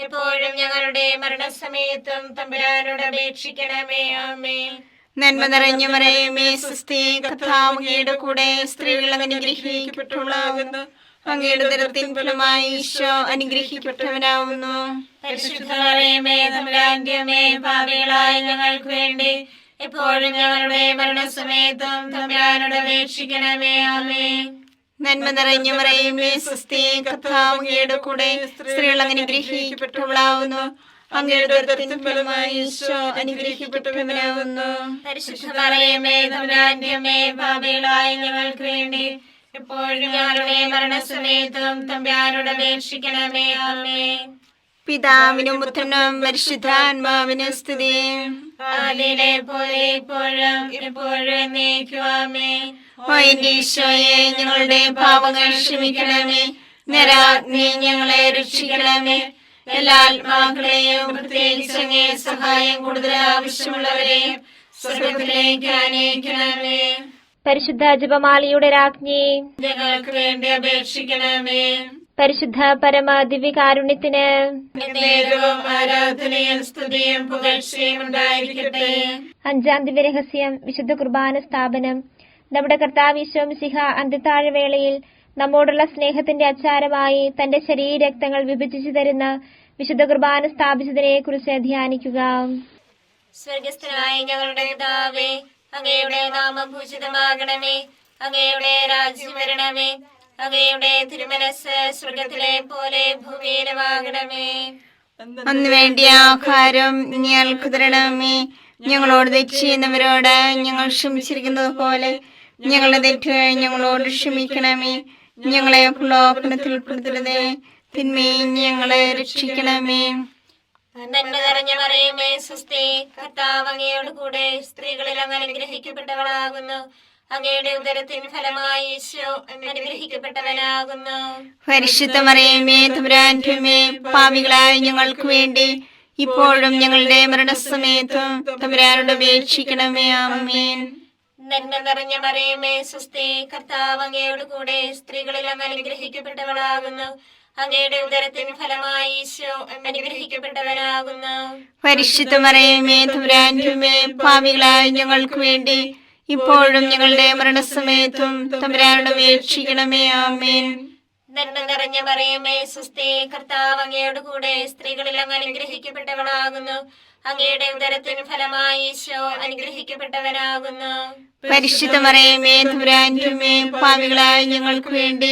എപ്പോഴും ഞങ്ങളുടെ മരണസമയത്തും തമ്പുരാനോട് അപേക്ഷിക്കണമേ. ആമേൻ. നന്മ നിറഞ്ഞ മറിയമേ സുസ്ഥി, കർത്താവ് അങ്ങയുടെ കൂടെ സ്ത്രീകൾ അങ്ങ് അനുഗ്രഹിക്കപ്പെട്ടവളാകുന്നു. അങ്ങയുടെ ഉദരത്തിൻ ഫലമായി ഈശോ അനുഗ്രഹിക്കപ്പെട്ടവനാകുന്നു. പരിശുദ്ധ മറിയമേ തമ്പുരാന്റെ അമ്മേ, പാപികളായ ഞങ്ങൾക്ക് വേണ്ടി എപ്പോഴും ഞങ്ങളുടെ മരണസമയത്തും തമ്പുരാനോട് അപേക്ഷിക്കണമേ. ആമേൻ. നന്മ നിറഞ്ഞ മറിയമേ സുസ്ഥി, കർത്താവ് അങ്ങയുടെ കൂടെ സ്ത്രീകൾ അങ്ങ് അനുഗ്രഹിക്കപ്പെട്ടവളാകുന്നു. അങ്ങയുടെ ഉദരത്തിൻ ഫലമായി ഈശോ അനുഗ്രഹിക്കപ്പെട്ടവനാകുന്നു. പരിശുദ്ധ മറിയമേ തമ്പുരാന്റെ അമ്മേ, പാപികളായ ഞങ്ങൾക്ക് വേണ്ടി എപ്പോഴും ഞങ്ങളുടെ മരണസമയത്തും തമ്പുരാനോട് അപേക്ഷിക്കണമേ. ആമേൻ. പിതാവിനും പുത്രനും പരിശുദ്ധാത്മാവിനും സ്തുതി. ആദിയിലെ പോലെ ഇപ്പോഴും എപ്പോഴും എന്നേക്കും. ആമേൻ. ഓ എന്റെ ഈശോയെ, ഞങ്ങളുടെ പാപങ്ങൾ ക്ഷമിക്കണമേ. നരാഗ്നി ഞങ്ങളെ രക്ഷിക്കണമേ. എല്ലാ ആത്മാക്കളെയും പ്രത്യേകിച്ച് അങ്ങേ സഹായം കൂടുതൽ ആവശ്യമുള്ളവരെയും സ്വർഗ്ഗത്തിലേക്ക് ആനയിക്കണമേ. പരിശുദ്ധ ജപമാലയുടെ രാജ്ഞി, ഞങ്ങൾക്ക് വേണ്ടി അപേക്ഷിക്കണമേ. പരിശുദ്ധ പരമ ദിവ്യകാരുണ്യത്തിന് നേരവും ആരാധനയും സ്തുതിയും പുകഴ്ചയും ഉണ്ടായിരിക്കട്ടെ. അഞ്ചാം ദിവ്യരഹസ്യം, വിശുദ്ധ കുർബാന സ്ഥാപനം. നമ്മുടെ കർത്താവ് ഈശോ മിശിഹ അന്ത്യത്താഴവേളയിൽ നമ്മോടുള്ള സ്നേഹത്തിന്റെ അച്ചാരമായി തന്റെ ശരീരരക്തങ്ങൾ വിഭജിച്ചു തരുന്ന വിശുദ്ധ കുർബാന സ്ഥാപിച്ചതിനെ കുറിച്ച് ധ്യാനിക്കുക. സ്വർഗസ്ഥനായ ഞങ്ങളുടെ പിതാവേ, അങ്ങയുടെ നാമം പൂജിതമാകണമേ. അങ്ങയുടെ രാജ്യം വരണമേ. അങ്ങയുടെ തിരുമനസ് സ്വർഗത്തിലെ പോലെ ഭൂമിയിലുമാകണമേ. അന്ന് വേണ്ടിയ ആഹാരം ഞങ്ങൾക്ക് തരണമേ. ഞങ്ങളോട് തെറ്റ് ചെയ്യുന്നവരോട് ഞങ്ങൾ ക്ഷമിച്ചിരിക്കുന്നത് പോലെ ഞങ്ങളുടെ തെറ്റുകൾ ഞങ്ങളോട് ക്ഷമിക്കണമേ. ഞങ്ങളെ പ്രലോഭനത്തിൽ ഉൾപ്പെടുത്തരുതേ, തിന്മയിൽ ഞങ്ങളെ രക്ഷിക്കണമേ. നന്മ നിറഞ്ഞ മറിയമേ സുസ്ഥി, കർത്താവ് അങ്ങയോട് കൂടെ സ്ത്രീകളിൽ അങ്ങ് അനുഗ്രഹിക്കപ്പെട്ടവളാകുന്നു. അങ്ങയുടെ ഉദരത്തിൻ ഫലമായി ഈശോ അനുഗ്രഹിക്കപ്പെട്ടവനാകുന്നു. പരിശുദ്ധ മറിയമേ തമ്പുരാന്റെ അമ്മേ, പാപികളായ ഞങ്ങൾക്ക് വേണ്ടി ഇപ്പോഴും ഞങ്ങളുടെ മരണസമയത്തും തമ്പുരാനോട് അപേക്ഷിക്കണമേ. ആമേൻ. നന്മ നിറഞ്ഞ മറിയമേ സുസ്ഥി, കർത്താവ് അങ്ങയോട് കൂടെ സ്ത്രീകളിൽ അങ്ങ് അനുഗ്രഹിക്കപ്പെട്ടവളാകുന്നു. അങ്ങയുടെ ഉദരത്തിൻ ഫലമായി ഈശോ അനുഗ്രഹിക്കപ്പെട്ടവനാകുന്നു. പരിശുദ്ധ മറിയമേ തമ്പുരാന്റെ അമ്മേ, പാപികളായ ഞങ്ങൾക്ക് വേണ്ടി ഇപ്പോഴും ഞങ്ങളുടെ മരണസമയത്തും തമ്പുരാനോട് അപേക്ഷിക്കണമേ. ആമേൻ. നന്മ നിറഞ്ഞ മറിയമേ സുസ്ഥി, കർത്താവ് അങ്ങയോട് കൂടെ സ്ത്രീകളിൽ അങ്ങ് അനുഗ്രഹിക്കപ്പെട്ടവളാകുന്നു. അങ്ങയുടെ ഉദരത്തിൻ ഫലമായി ഈശോ അനുഗ്രഹിക്കപ്പെട്ടവനാകുന്നു. പരിശുദ്ധ മറിയമേ തമ്പുരാന്റെ അമ്മേ, പാപികളായ ഞങ്ങൾക്ക് വേണ്ടി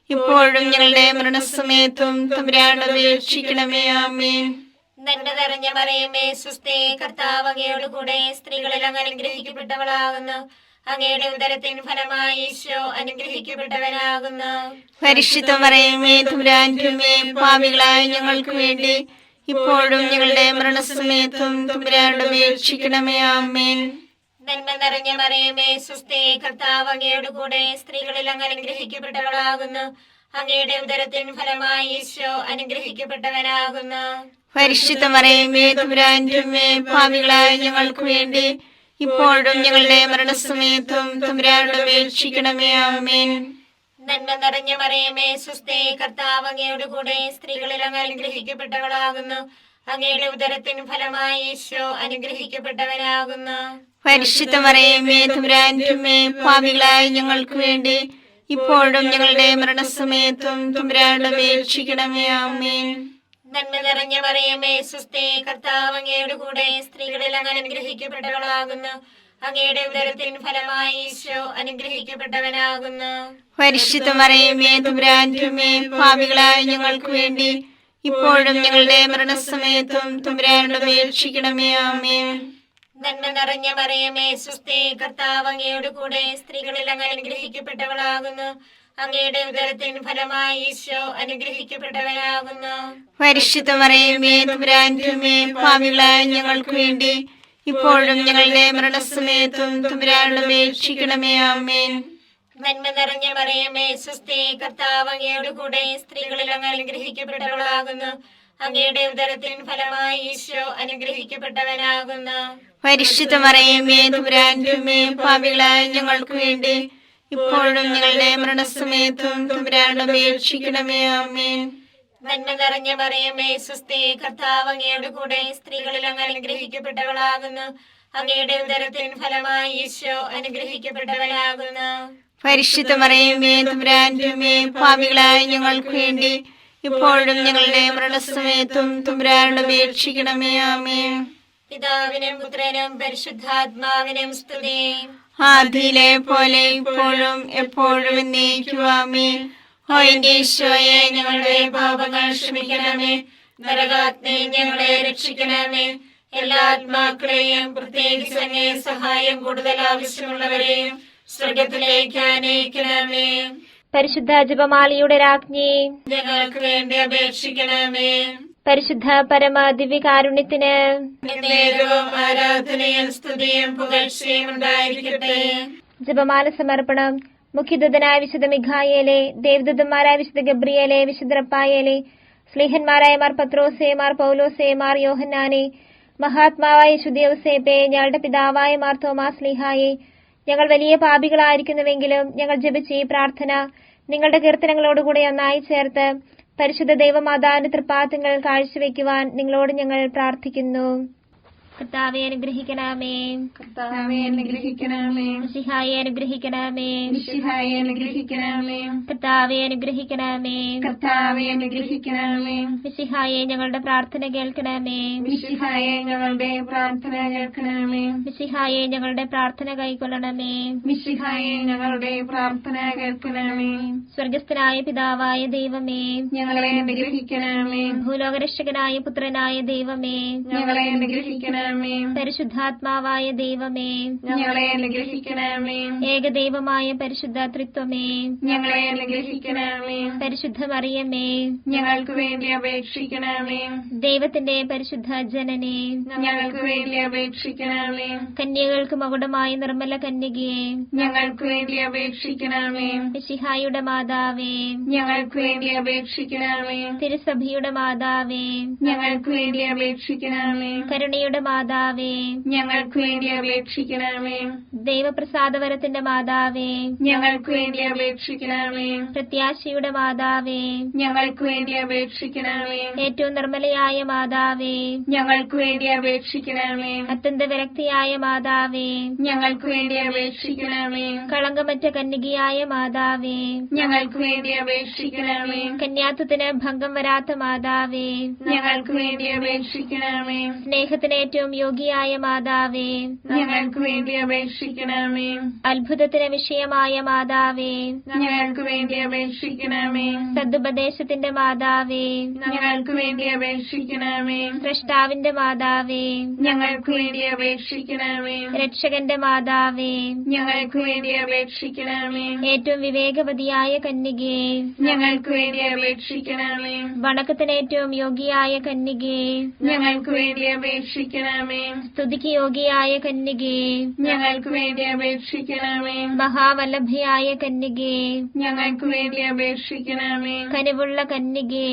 ഇപ്പോഴും ഞങ്ങളുടെ മരണസമയത്തും തമ്പുരാനോട് അപേക്ഷിക്കണമേ. ആമേൻ. നന്മ നിറഞ്ഞ മറിയമേ സുസ്ഥി, കർത്താവ് അങ്ങയോട് കൂടെ സ്ത്രീകളിൽ അങ്ങ് അനുഗ്രഹിക്കപ്പെട്ടവളാകുന്നു. അങ്ങയുടെ ഉദരത്തിൻ ഫലമായി ഈശോ അനുഗ്രഹിക്കപ്പെട്ടവനാകുന്നു. പരിശുദ്ധ മറിയമേ തമ്പുരാന്റെ അമ്മേ, പാപികളായ ഞങ്ങൾക്ക് വേണ്ടി ഇപ്പോഴും ഞങ്ങളുടെ മരണസമയത്തും തമ്പുരാനോട് അപേക്ഷിക്കണമേ. ആമേൻ. നന്മ നിറഞ്ഞ മറിയമേ സുസ്ഥി, കർത്താവ് അങ്ങയോട് കൂടെ സ്ത്രീകളിൽ അങ്ങ് അനുഗ്രഹിക്കപ്പെട്ടവളാകുന്നു. അങ്ങയുടെ ഉദരത്തിൻ ഫലമായി ഈശോ അനുഗ്രഹിക്കപ്പെട്ടവനാകുന്നു. പരിശുദ്ധ മറിയമേ തമ്പുരാന്റെ അമ്മേ, പാപികളായ ഞങ്ങൾക്ക് വേണ്ടി ഇപ്പോഴും ഞങ്ങളുടെ മരണസമയത്തും തമ്പുരാനോട് അപേക്ഷിക്കണമേ. ആമേൻ. നന്മ നിറഞ്ഞ മറിയമേ സുസ്ഥി, കർത്താവ് അങ്ങയോട് കൂടെ സ്ത്രീകളിൽ അങ്ങ് അനുഗ്രഹിക്കപ്പെട്ടവളാകുന്നു. അങ്ങയുടെ ഉദരത്തിൻ ഫലമായി ഈശോ അനുഗ്രഹിക്കപ്പെട്ടവനാകുന്നു. പരിശുദ്ധ മറിയമേ തമ്പുരാന്റെ അമ്മേ, പാപികളായ ഞങ്ങൾക്ക് വേണ്ടി ഇപ്പോഴും ഞങ്ങളുടെ മരണസമയത്തും തമ്പുരാനോട് അപേക്ഷിക്കണമേ. ആമേൻ. നന്മ നിറഞ്ഞ മറിയമേ സുസ്ഥി, കർത്താവ് അങ്ങയോട് കൂടെ സ്ത്രീകളിൽ അങ്ങ് അനുഗ്രഹിക്കപ്പെട്ടവളാകുന്നു. അങ്ങയുടെ ഉദരത്തിൻ ഫലമായി ഈശോ അനുഗ്രഹിക്കപ്പെട്ടവനാകുന്നു. പരിശുദ്ധ മറിയമേ തമ്പുരാന്റെ അമ്മേ, പാപികളായ ഞങ്ങൾക്ക് വേണ്ടി ഇപ്പോഴും ഞങ്ങളുടെ മരണസമയത്തും തമ്പുരാനോട് അപേക്ഷിക്കണമേ. ആമേൻ. നന്മ നിറഞ്ഞ മറിയമേ സുസ്ഥി, കർത്താവ് അങ്ങയോട് കൂടെ സ്ത്രീകളിൽ അങ്ങ് അനുഗ്രഹിക്കപ്പെട്ടവളാകുന്നു. അങ്ങയുടെ ഉദരത്തിൻ ഫലമായി ഈശോ അനുഗ്രഹിക്കപ്പെട്ടവനാകുന്നു. പരിശുദ്ധ മറിയമേ തമ്പുരാന്റെ അമ്മേ, പാപികളായ ഞങ്ങൾക്ക് വേണ്ടി ഇപ്പോഴും ഞങ്ങളുടെ മരണസമയത്തും തമ്പുരാനോട് അപേക്ഷിക്കണമേ. ആമേൻ. നന്മ നിറഞ്ഞ മറിയമേ സുസ്ഥി, കർത്താവ് അങ്ങയോട് കൂടെ സ്ത്രീകളിൽ അങ്ങ് അനുഗ്രഹിക്കപ്പെട്ടവളാകുന്നു. അങ്ങയുടെ ഉദരത്തിൻ ഫലമായി ഈശോ അനുഗ്രഹിക്കപ്പെട്ടവനാകുന്നു. പരിശുദ്ധ മറിയമേ തമ്പുരാന്റെ അമ്മേ, പാപികളായ ഞങ്ങൾക്ക് വേണ്ടി ഇപ്പോഴും ഞങ്ങളുടെ മരണസമയത്തും തമ്പുരാനോട് അപേക്ഷിക്കണമേ. ആമേൻ. നന്മ നിറഞ്ഞ മറിയമേ സ്വസ്തി, കർത്താവ് അങ്ങയുടെ കൂടെ സ്ത്രീകളിൽ അങ്ങ് അനുഗ്രഹിക്കപ്പെട്ടവളാകുന്നു. അങ്ങയുടെ ഉദരത്തിൻ ഫലമായി ഈശോ അനുഗ്രഹിക്കപ്പെട്ടവനാകുന്നു. പരിശുദ്ധ മറിയമേ തമ്പുരാന്റെ അമ്മേ, പാപികളായ ഞങ്ങൾക്ക് വേണ്ടി ഇപ്പോഴും ഞങ്ങളുടെ മരണസമയത്തും തമ്പുരാനോട് അപേക്ഷിക്കണമേ. ആമേൻ. പിതാവിനും പുത്രനും പരിശുദ്ധാത്മാവിനും സ്തുതി. ആദിയിലെ പോലെ ഇപ്പോഴും എപ്പോഴും എന്നേക്കും. ആമേൻ. ഓ എന്റെ ഈശോയെ, ഞങ്ങളുടെ പാപങ്ങൾ ക്ഷമിക്കണമേ. നരകാഗ്നി ഞങ്ങളെ രക്ഷിക്കണമേ. എല്ലാ ആത്മാക്കളെയും പ്രത്യേകിച്ച് അങ്ങേ സഹായം കൂടുതൽ ആവശ്യമുള്ളവരെയും സ്വർഗത്തിലേക്ക് അനയിക്കണമേ. പരിശുദ്ധ ജപമാലയുടെ രാജ്ഞി, ഞങ്ങൾക്ക് വേണ്ടി അപേക്ഷിക്കണമേ. പരിശുദ്ധ പരമ ദിവ്യകാരുണ്യത്തിന് നേരവും ആരാധനയും സ്തുതിയും പുകഴ്ചയും ഉണ്ടായിരിക്കട്ടെ. ജപമാല സമർപ്പണം. മുഖ്യദൂതനായ വിശുദ്ധ മിഖായേലെ, ദേവദൂതന്മാരായ വിശുദ്ധ ഗബ്രിയേലെ, വിശുദ്ധ റപ്പായേലെ, സ്ലീഹന്മാരായ മാർ പത്രോസേ, മാർ പൗലോസേ, മാർ യോഹന്നാനെ, മഹാത്മാവായ വിശുദ്ധ യൗസേപ്പേ, ഞങ്ങളുടെ പിതാവായ മാർ തോമാസ് സ്ലീഹായെ, ഞങ്ങൾ വലിയ പാപികളായിരിക്കുന്നുവെങ്കിലും ഞങ്ങൾ ജപിച്ച ഈ പ്രാർത്ഥന നിങ്ങളുടെ കീർത്തനങ്ങളോടുകൂടെ ഒന്നായി ചേർത്ത് പരിശുദ്ധ ദൈവമാതാവിന്റെ തൃപ്പാദങ്ങൾ കാഴ്ചവെക്കുവാൻ നിങ്ങളോട് ഞങ്ങൾ പ്രാർത്ഥിക്കുന്നു. കർത്താവെ അനുഗ്രഹിക്കണമേ. കർത്താവേ അനുഗ്രഹിക്കണമേ. മിശിഹായെ അനുഗ്രഹിക്കണമേ. മിശിഹായെ അനുഗ്രഹിക്കണമേ. കർത്താവെ അനുഗ്രഹിക്കണമേ. കർത്താവേ അനുഗ്രഹിക്കണമേ. മിശിഹായെ ഞങ്ങളുടെ പ്രാർത്ഥന കേൾക്കണമേ. മിശിഹായെ ഞങ്ങളുടെ പ്രാർത്ഥന കേൾക്കണമേ. മിശിഹായെ ഞങ്ങളുടെ പ്രാർത്ഥന കൈക്കൊള്ളണമേ. മിശിഹായെ ഞങ്ങളുടെ പ്രാർത്ഥന കേൾക്കണമേ. സ്വർഗസ്ഥനായ പിതാവായ ദൈവമേ, ഞങ്ങളെ അനുഗ്രഹിക്കണമേ. ഭൂലോകരക്ഷകനായ പുത്രനായ ദൈവമേ, ഞങ്ങളെ അനുഗ്രഹിക്കണമേ. പരിശുദ്ധാത്മാവായ ദൈവമേ, ഞങ്ങളെ അനുഗ്രഹിക്കണമേ. ഏകദൈവമായ പരിശുദ്ധ ത്രിത്വമേ, ഞങ്ങളെ അനുഗ്രഹിക്കണമേ. പരിശുദ്ധ മറിയമേ, ഞങ്ങൾക്ക് വേണ്ടി അപേക്ഷിക്കണമേ. ദൈവത്തിന്റെ പരിശുദ്ധ ജനനേ, ഞങ്ങൾക്ക് വേണ്ടി അപേക്ഷിക്കണമേ. കന്യകൾക്ക് മകുടമായ നിർമ്മല കന്യകയെ, ഞങ്ങൾക്ക് വേണ്ടി അപേക്ഷിക്കണമേ. മിശിഹായുടെ മാതാവേ, ഞങ്ങൾക്ക് വേണ്ടി അപേക്ഷിക്കണമേ. തിരുസഭയുടെ മാതാവേ, ഞങ്ങൾക്ക് വേണ്ടി അപേക്ഷിക്കണമേ. കരുണയുടെ മാതാവേ, ഞങ്ങൾക്ക് വേണ്ടി അപേക്ഷിക്കണമേ. ദൈവപ്രസാദവരത്തിന്റെ മാതാവേ, ഞങ്ങൾക്ക് വേണ്ടി അപേക്ഷിക്കണമേ. പ്രത്യാശയുടെ മാതാവേ, ഞങ്ങൾക്ക് വേണ്ടി അപേക്ഷിക്കണമേ. ഏറ്റവും നിർമ്മലയായ മാതാവേ, ഞങ്ങൾക്ക് വേണ്ടി അപേക്ഷിക്കണമേ. അത്യന്ത വിരക്തിയായ മാതാവേ, ഞങ്ങൾക്ക് വേണ്ടി അപേക്ഷിക്കണമേ. കളങ്കമറ്റ കന്യകയായ മാതാവേ, ഞങ്ങൾക്ക് വേണ്ടി അപേക്ഷിക്കണമേ. കന്യാത്വത്തിന് ഭംഗം വരാത്ത മാതാവേ, ഞങ്ങൾക്ക് വേണ്ടി അപേക്ഷിക്കണമേ. സ്നേഹത്തിന് ഏറ്റവും യോഗ്യയായ മാതാവേ, ഞങ്ങൾക്ക് വേണ്ടി അപേക്ഷിക്കണമേ. അത്ഭുതത്തിന് വിഷയമായ മാതാവേ, ഞങ്ങൾക്ക് വേണ്ടി അപേക്ഷിക്കണമേ. സദുപദേശത്തിന്റെ മാതാവേ, ഞങ്ങൾക്ക് വേണ്ടി അപേക്ഷിക്കണമേ. സ്രഷ്ടാവിന്റെ മാതാവേ, ഞങ്ങൾക്ക് വേണ്ടി അപേക്ഷിക്കണമേ. രക്ഷകന്റെ മാതാവേ, ഞങ്ങൾക്ക് വേണ്ടി അപേക്ഷിക്കണമേ. ഏറ്റവും വിവേകവതിയായ കന്യകേ, ഞങ്ങൾക്ക് വേണ്ടി അപേക്ഷിക്കണമേ. വണക്കത്തിന് ഏറ്റവും യോഗ്യയായ കന്യകേ, ഞങ്ങൾക്ക് വേണ്ടി അപേക്ഷിക്കണമേ. സ്തുതിക്ക് യോഗ്യയായ കന്യകേ, ഞങ്ങൾക്ക് വേണ്ടി അപേക്ഷിക്കണമേ. മഹാവല്ലഭയായ കന്യകേ, ഞങ്ങൾക്ക് വേണ്ടി അപേക്ഷിക്കണമേ. കനിവുള്ള കന്യകേ,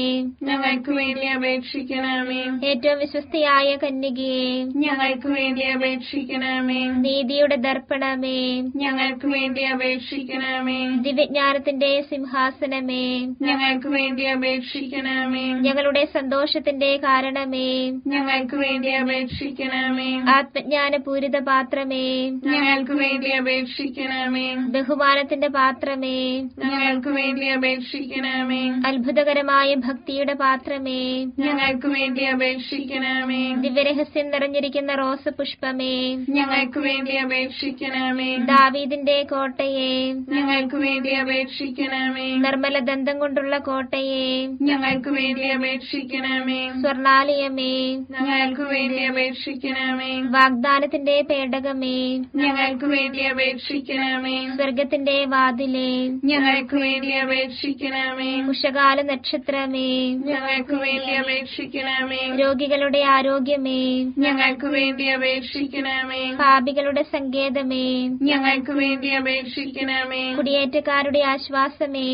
ഞങ്ങൾക്ക് വേണ്ടി അപേക്ഷിക്കണമേ. ഏറ്റവും വിശ്വസ്തയായ കന്യകേ, ഞങ്ങൾക്ക് വേണ്ടി അപേക്ഷിക്കണമേ. നീതിയുടെ ദർപ്പണമേ, ഞങ്ങൾക്ക് വേണ്ടി അപേക്ഷിക്കണമേ. ദിവ്യജ്ഞാനത്തിന്റെ സിംഹാസനമേ, ഞങ്ങൾക്ക് വേണ്ടി അപേക്ഷിക്കണമേ. ഞങ്ങളുടെ സന്തോഷത്തിന്റെ കാരണമേ, ഞങ്ങൾക്ക് വേണ്ടി അപേക്ഷിക്കണമേ. ആത്മജ്ഞാനപൂരിത പാത്രമേ, ഞങ്ങൾക്ക് വേണ്ടി അപേക്ഷിക്കണമേ. ബഹുമാനത്തിന്റെ പാത്രമേ, ഞങ്ങൾക്ക് വേണ്ടി അപേക്ഷിക്കണമേ. അത്ഭുതകരമായ ഭക്തിയുടെ പാത്രമേ, ഞങ്ങൾക്ക് വേണ്ടി അപേക്ഷിക്കണമേ. ദിവ്യരഹസ്യം നിറഞ്ഞിരിക്കുന്ന റോസപുഷ്പമേ, ഞങ്ങൾക്ക് വേണ്ടി അപേക്ഷിക്കണമേ. ദാവീദിന്റെ കോട്ടയെ, ഞങ്ങൾക്ക് വേണ്ടി അപേക്ഷിക്കണമേ. നിർമ്മല ദന്തം കൊണ്ടുള്ള കോട്ടയെ, ഞങ്ങൾക്ക് വേണ്ടി അപേക്ഷിക്കണമേ. സ്വർണാലയമേ, ഞങ്ങൾക്ക് വേണ്ടി അപേക്ഷിക്കണമേ. അപേക്ഷിക്കണമേ. വാഗ്ദാനത്തിന്റെ പേടകമേ, ഞങ്ങൾക്ക് വേണ്ടി അപേക്ഷിക്കണമേ. സ്വർഗത്തിന്റെ വാതിലേ, ഞങ്ങൾക്ക് വേണ്ടി അപേക്ഷിക്കണമേ. ഉഷകാല നക്ഷത്രമേ, ഞങ്ങൾക്ക് വേണ്ടി അപേക്ഷിക്കണമേ. രോഗികളുടെ ആരോഗ്യമേ, ഞങ്ങൾക്ക് വേണ്ടി അപേക്ഷിക്കണമേ. പാപികളുടെ സങ്കേതമേ, ഞങ്ങൾക്ക് വേണ്ടി അപേക്ഷിക്കണമേ. കുടിയേറ്റക്കാരുടെ ആശ്വാസമേ,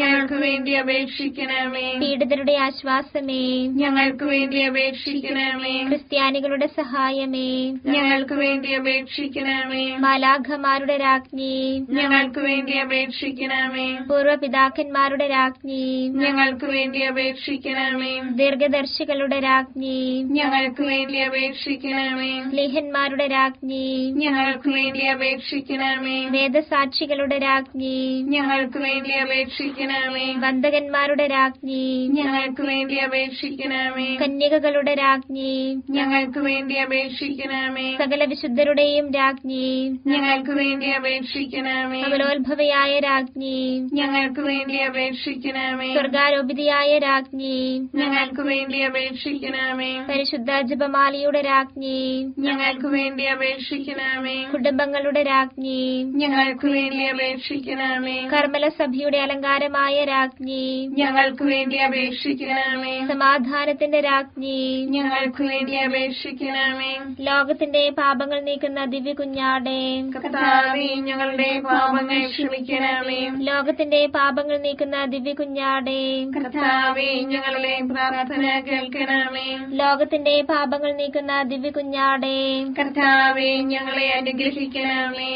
ഞങ്ങൾക്ക് വേണ്ടി അപേക്ഷിക്കണമേ. പീഡിതരുടെ ആശ്വാസമേ, ഞങ്ങൾക്ക് വേണ്ടി അപേക്ഷിക്കണമേ. ക്രിസ്ത്യാനികളുടെ സഹായമേ, ഞങ്ങൾക്ക് വേണ്ടി അപേക്ഷിക്കണമേ. മാലാഖമാരുടെ രാജ്ഞി, ഞങ്ങൾക്ക് വേണ്ടി അപേക്ഷിക്കണമേ. പൂർവപിതാക്കന്മാരുടെ രാജ്ഞി, ഞങ്ങൾക്ക് വേണ്ടി അപേക്ഷിക്കണമേ. ദീർഘദർശികളുടെ രാജ്ഞി, ഞങ്ങൾക്ക് വേണ്ടി അപേക്ഷിക്കണമേ. സ്ലീഹന്മാരുടെ രാജ്ഞി, ഞങ്ങൾക്ക് വേണ്ടി അപേക്ഷിക്കണമേ. വേദസാക്ഷികളുടെ രാജ്ഞി, ഞങ്ങൾക്ക് വേണ്ടി അപേക്ഷിക്കണമേ. വന്ദകന്മാരുടെ രാജ്ഞി, ഞങ്ങൾക്ക് വേണ്ടി അപേക്ഷിക്കണമേ. കന്യകകളുടെ രാജ്ഞി, ഞങ്ങൾക്ക് വേണ്ടി അപേക്ഷിക്കണമേ. സകല വിശുദ്ധരുടെയും രാജ്ഞി, ഞങ്ങൾക്ക് വേണ്ടി അപേക്ഷിക്കണമേ. അമലോത്ഭവയായ രാജ്ഞി, ഞങ്ങൾക്ക് വേണ്ടി അപേക്ഷിക്കണമേ. സ്വർഗാരോപിതയായ രാജ്ഞി, ഞങ്ങൾക്ക് വേണ്ടി അപേക്ഷിക്കണമേ. പരിശുദ്ധ ജപമാലയുടെ രാജ്ഞി, ഞങ്ങൾക്ക് വേണ്ടി അപേക്ഷിക്കണമേ. കുടുംബങ്ങളുടെ രാജ്ഞി, ഞങ്ങൾക്ക് വേണ്ടി അപേക്ഷിക്കണമേ. കർമ്മല സഭയുടെ അലങ്കാരമായ രാജ്ഞി, ഞങ്ങൾക്ക് വേണ്ടി അപേക്ഷിക്കണമേ. സമാധാനത്തിന്റെ രാജ്ഞി, ഞങ്ങൾക്ക് വേണ്ടി അപേക്ഷിക്കണമേ. ലോകത്തിന്റെ പാപങ്ങൾ നീക്കുന്ന ദിവ്യ കുഞ്ഞാടേ, കർത്താവേ, ഞങ്ങളുടെ പാപങ്ങൾ ക്ഷമിക്കണമേ. ലോകത്തിന്റെ പാപങ്ങൾ നീക്കുന്ന ദിവ്യ കുഞ്ഞാടേ, കർത്താവേ, ഞങ്ങളുടെ പ്രാർത്ഥന കേൾക്കണമേ. ലോകത്തിന്റെ പാപങ്ങൾ നീക്കുന്ന ദിവ്യ കുഞ്ഞാടേ, കർത്താവേ, ഞങ്ങളെ അനുഗ്രഹിക്കണമേ.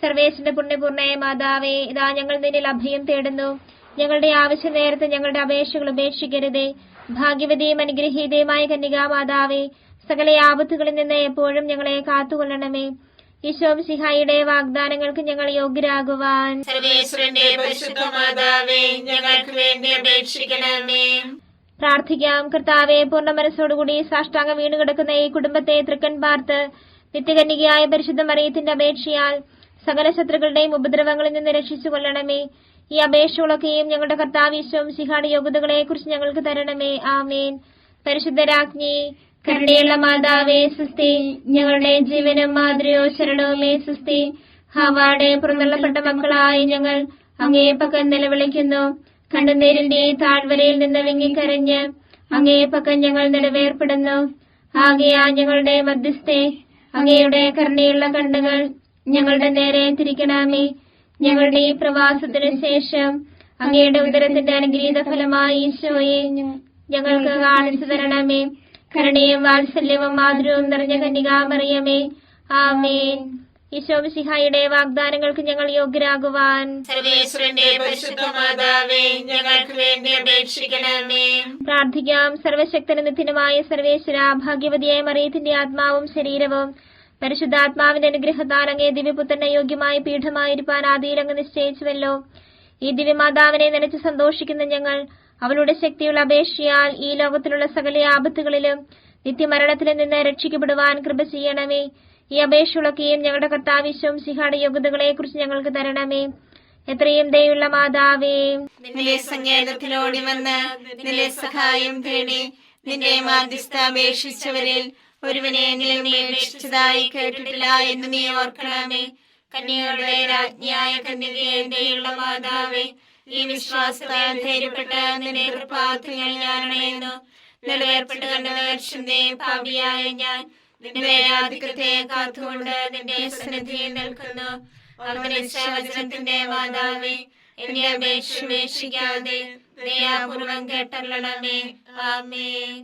സർവേശ്വരന്റെ പുണ്യപൂർണ്ണയ മാതാവേ, ഇതാ ഞങ്ങൾ നിന്നിൽ അഭയം തേടുന്നു. ഞങ്ങളുടെ ആവശ്യ നേരത്ത് ഞങ്ങളുടെ അപേക്ഷകൾ ഉപേക്ഷിക്കരുതേ. ഭാഗ്യവതിയും അനുഗ്രഹീതയുമായ കന്യകാമാതാവേ, സകല ആപത്തുകളിൽ നിന്ന് എപ്പോഴും ഞങ്ങളെ കാത്തുകൊള്ളണമേ. ഈശോ മിശിഹായുടെ വാഗ്ദാനങ്ങൾക്ക് ഞങ്ങൾ യോഗ്യരാകുവാൻ സർവേശ്വരന്റെ പരിശുദ്ധ മാതാവേ, ഞങ്ങൾക്ക് വേണ്ടി അപേക്ഷിക്കണമേ. പ്രാർത്ഥിക്കാം. കർത്താവെ, പൂർണ്ണ മനസ്സോടുകൂടി സാഷ്ടാംഗം വീണുകിടക്കുന്ന ഈ കുടുംബത്തെ തൃക്കൺ പാർത്ത് നിത്യകന്യകയായ പരിശുദ്ധ മറിയത്തിന്റെ അപേക്ഷയാൽ സകല ശത്രുക്കളുടെയും ഉപദ്രവങ്ങളിൽ നിന്ന് രക്ഷിച്ചു കൊള്ളണമേ. ഈ അപേക്ഷകളൊക്കെയും ഞങ്ങളുടെ കർത്താവ് ഈശോ മിശിഹായുടെ യോഗ്യതകളെ കുറിച്ച് ഞങ്ങൾക്ക് തരണമേ. ആമേൻ. പരിശുദ്ധ രാജ്ഞി, കരുണയുള്ള മാതാവേ സുസ്തി, ഞങ്ങളുടെ ജീവനും മാതൃയോ ശരണവുമേ സുസ്തി. ഹവ്വായുടെ പുറന്തള്ളപ്പെട്ട മക്കളായി ഞങ്ങൾ അങ്ങേ പക്കം നിലവിളിക്കുന്നു. കണ്ണുനീരിന്റെ താഴ്വരയിൽ നിന്ന് വിങ്ങിക്കരഞ്ഞ് അങ്ങേ പക്കം ഞങ്ങൾ നിലവേർപ്പെടുന്നു. ആകയാ ഞങ്ങളുടെ മധ്യസ്ഥെ, അങ്ങയുടെ കരുണയുള്ള കണ്ണുകൾ ഞങ്ങളുടെ നേരെ തിരിക്കണമേ. ഞങ്ങളുടെ ഈ പ്രവാസത്തിനു ശേഷം അങ്ങയുടെ ഉദരത്തിന്റെ അനുഗ്രഹീത ഫലമായി ഈശോയെ ഞങ്ങൾക്ക് കാണിച്ചു തരണമേ. കരുണയും വാത്സല്യവും മാധുര്യവും നിറഞ്ഞ കന്യകാമറിയമേ, ആമേൻ. ഈശോ മിശിഹായുടെ വാഗ്ദാനങ്ങൾക്ക് ഞങ്ങൾ യോഗ്യരാകുവാൻ സർവേശ്വരന്റെ പരിശുദ്ധ മാതാവേ, ഞങ്ങൾക്ക് വേണ്ടി അപേക്ഷിക്കണമേ. പ്രാർത്ഥിക്കാം. സർവശക്തനും നിത്യനുമായ സർവേശ്വര, ഭാഗ്യവതിയായ മറിയത്തിന്റെ ആത്മാവും ശരീരവും പരിശുദ്ധാത്മാവിന്റെ അനുഗ്രഹത്താൽ അങ്ങേ ദിവ്യപുത്രന്റെ യോഗ്യമായ പീഠമായിരിക്കാൻ ആദിയിൽ അങ്ങ് നിശ്ചയിച്ചുവല്ലോ. ഈ ദിവ്യമാതാവിനെ നനച്ച് സന്തോഷിക്കുന്ന ഞങ്ങൾ അവളുടെ ശക്തിയുള്ള അപേക്ഷയാൽ ഈ ലോകത്തിലുള്ള സകല ആപത്തുകളിലും നിത്യമരണത്തിലും നിന്ന് രക്ഷിക്കപ്പെടുവാൻ കൃപ ചെയ്യണമേ. ഈ അപേക്ഷകളൊക്കെയും ഞങ്ങളുടെ കർത്താവ് ഈശോ മിശിഹായുടെ യോഗ്യതകളെ കുറിച്ച് ഞങ്ങൾക്ക് തരണമേ. എത്രയും ദയുള്ള മാതാവേ, നിന്റെ സങ്കേതത്തിലോടി വന്ന് നിന്റെ സഹായം തേടി നിന്റെ മാധ്യസ്ഥ അപേക്ഷിച്ചവരിൽ ഒരുവനെങ്കിലും നീ രക്ഷിച്ചതായി കേട്ടിട്ടില്ല എന്ന് നീ ഓർക്കണമേ. കന്യകളുടെ രാജ്ഞിയായ കന്യകയെ ദയുള്ള മാതാവേ, ഈ വിശ്വാസത്താൽ ധൈര്യപ്പെട്ട് നിന്റെ കൃപാർത്ഥങ്ങൾ ഞാൻ അണയുന്നു. നിലവേർപ്പെട്ട് കണ്ട ദർശനത്തെ പാപിയായ ഞാൻ നിന്റെ ആധിക്യത്തെ കാത്തുകൊണ്ട് നിന്റെ സന്നിധിയിൽ നിൽക്കുന്നു. അങ്ങനെ വചനത്തിന്റെ മാതാവേ, എന്റെ അപേക്ഷ ഉപേക്ഷിക്കാതെ ദയാപൂർവം കേട്ടല്ലണമേ. ആമേൻ.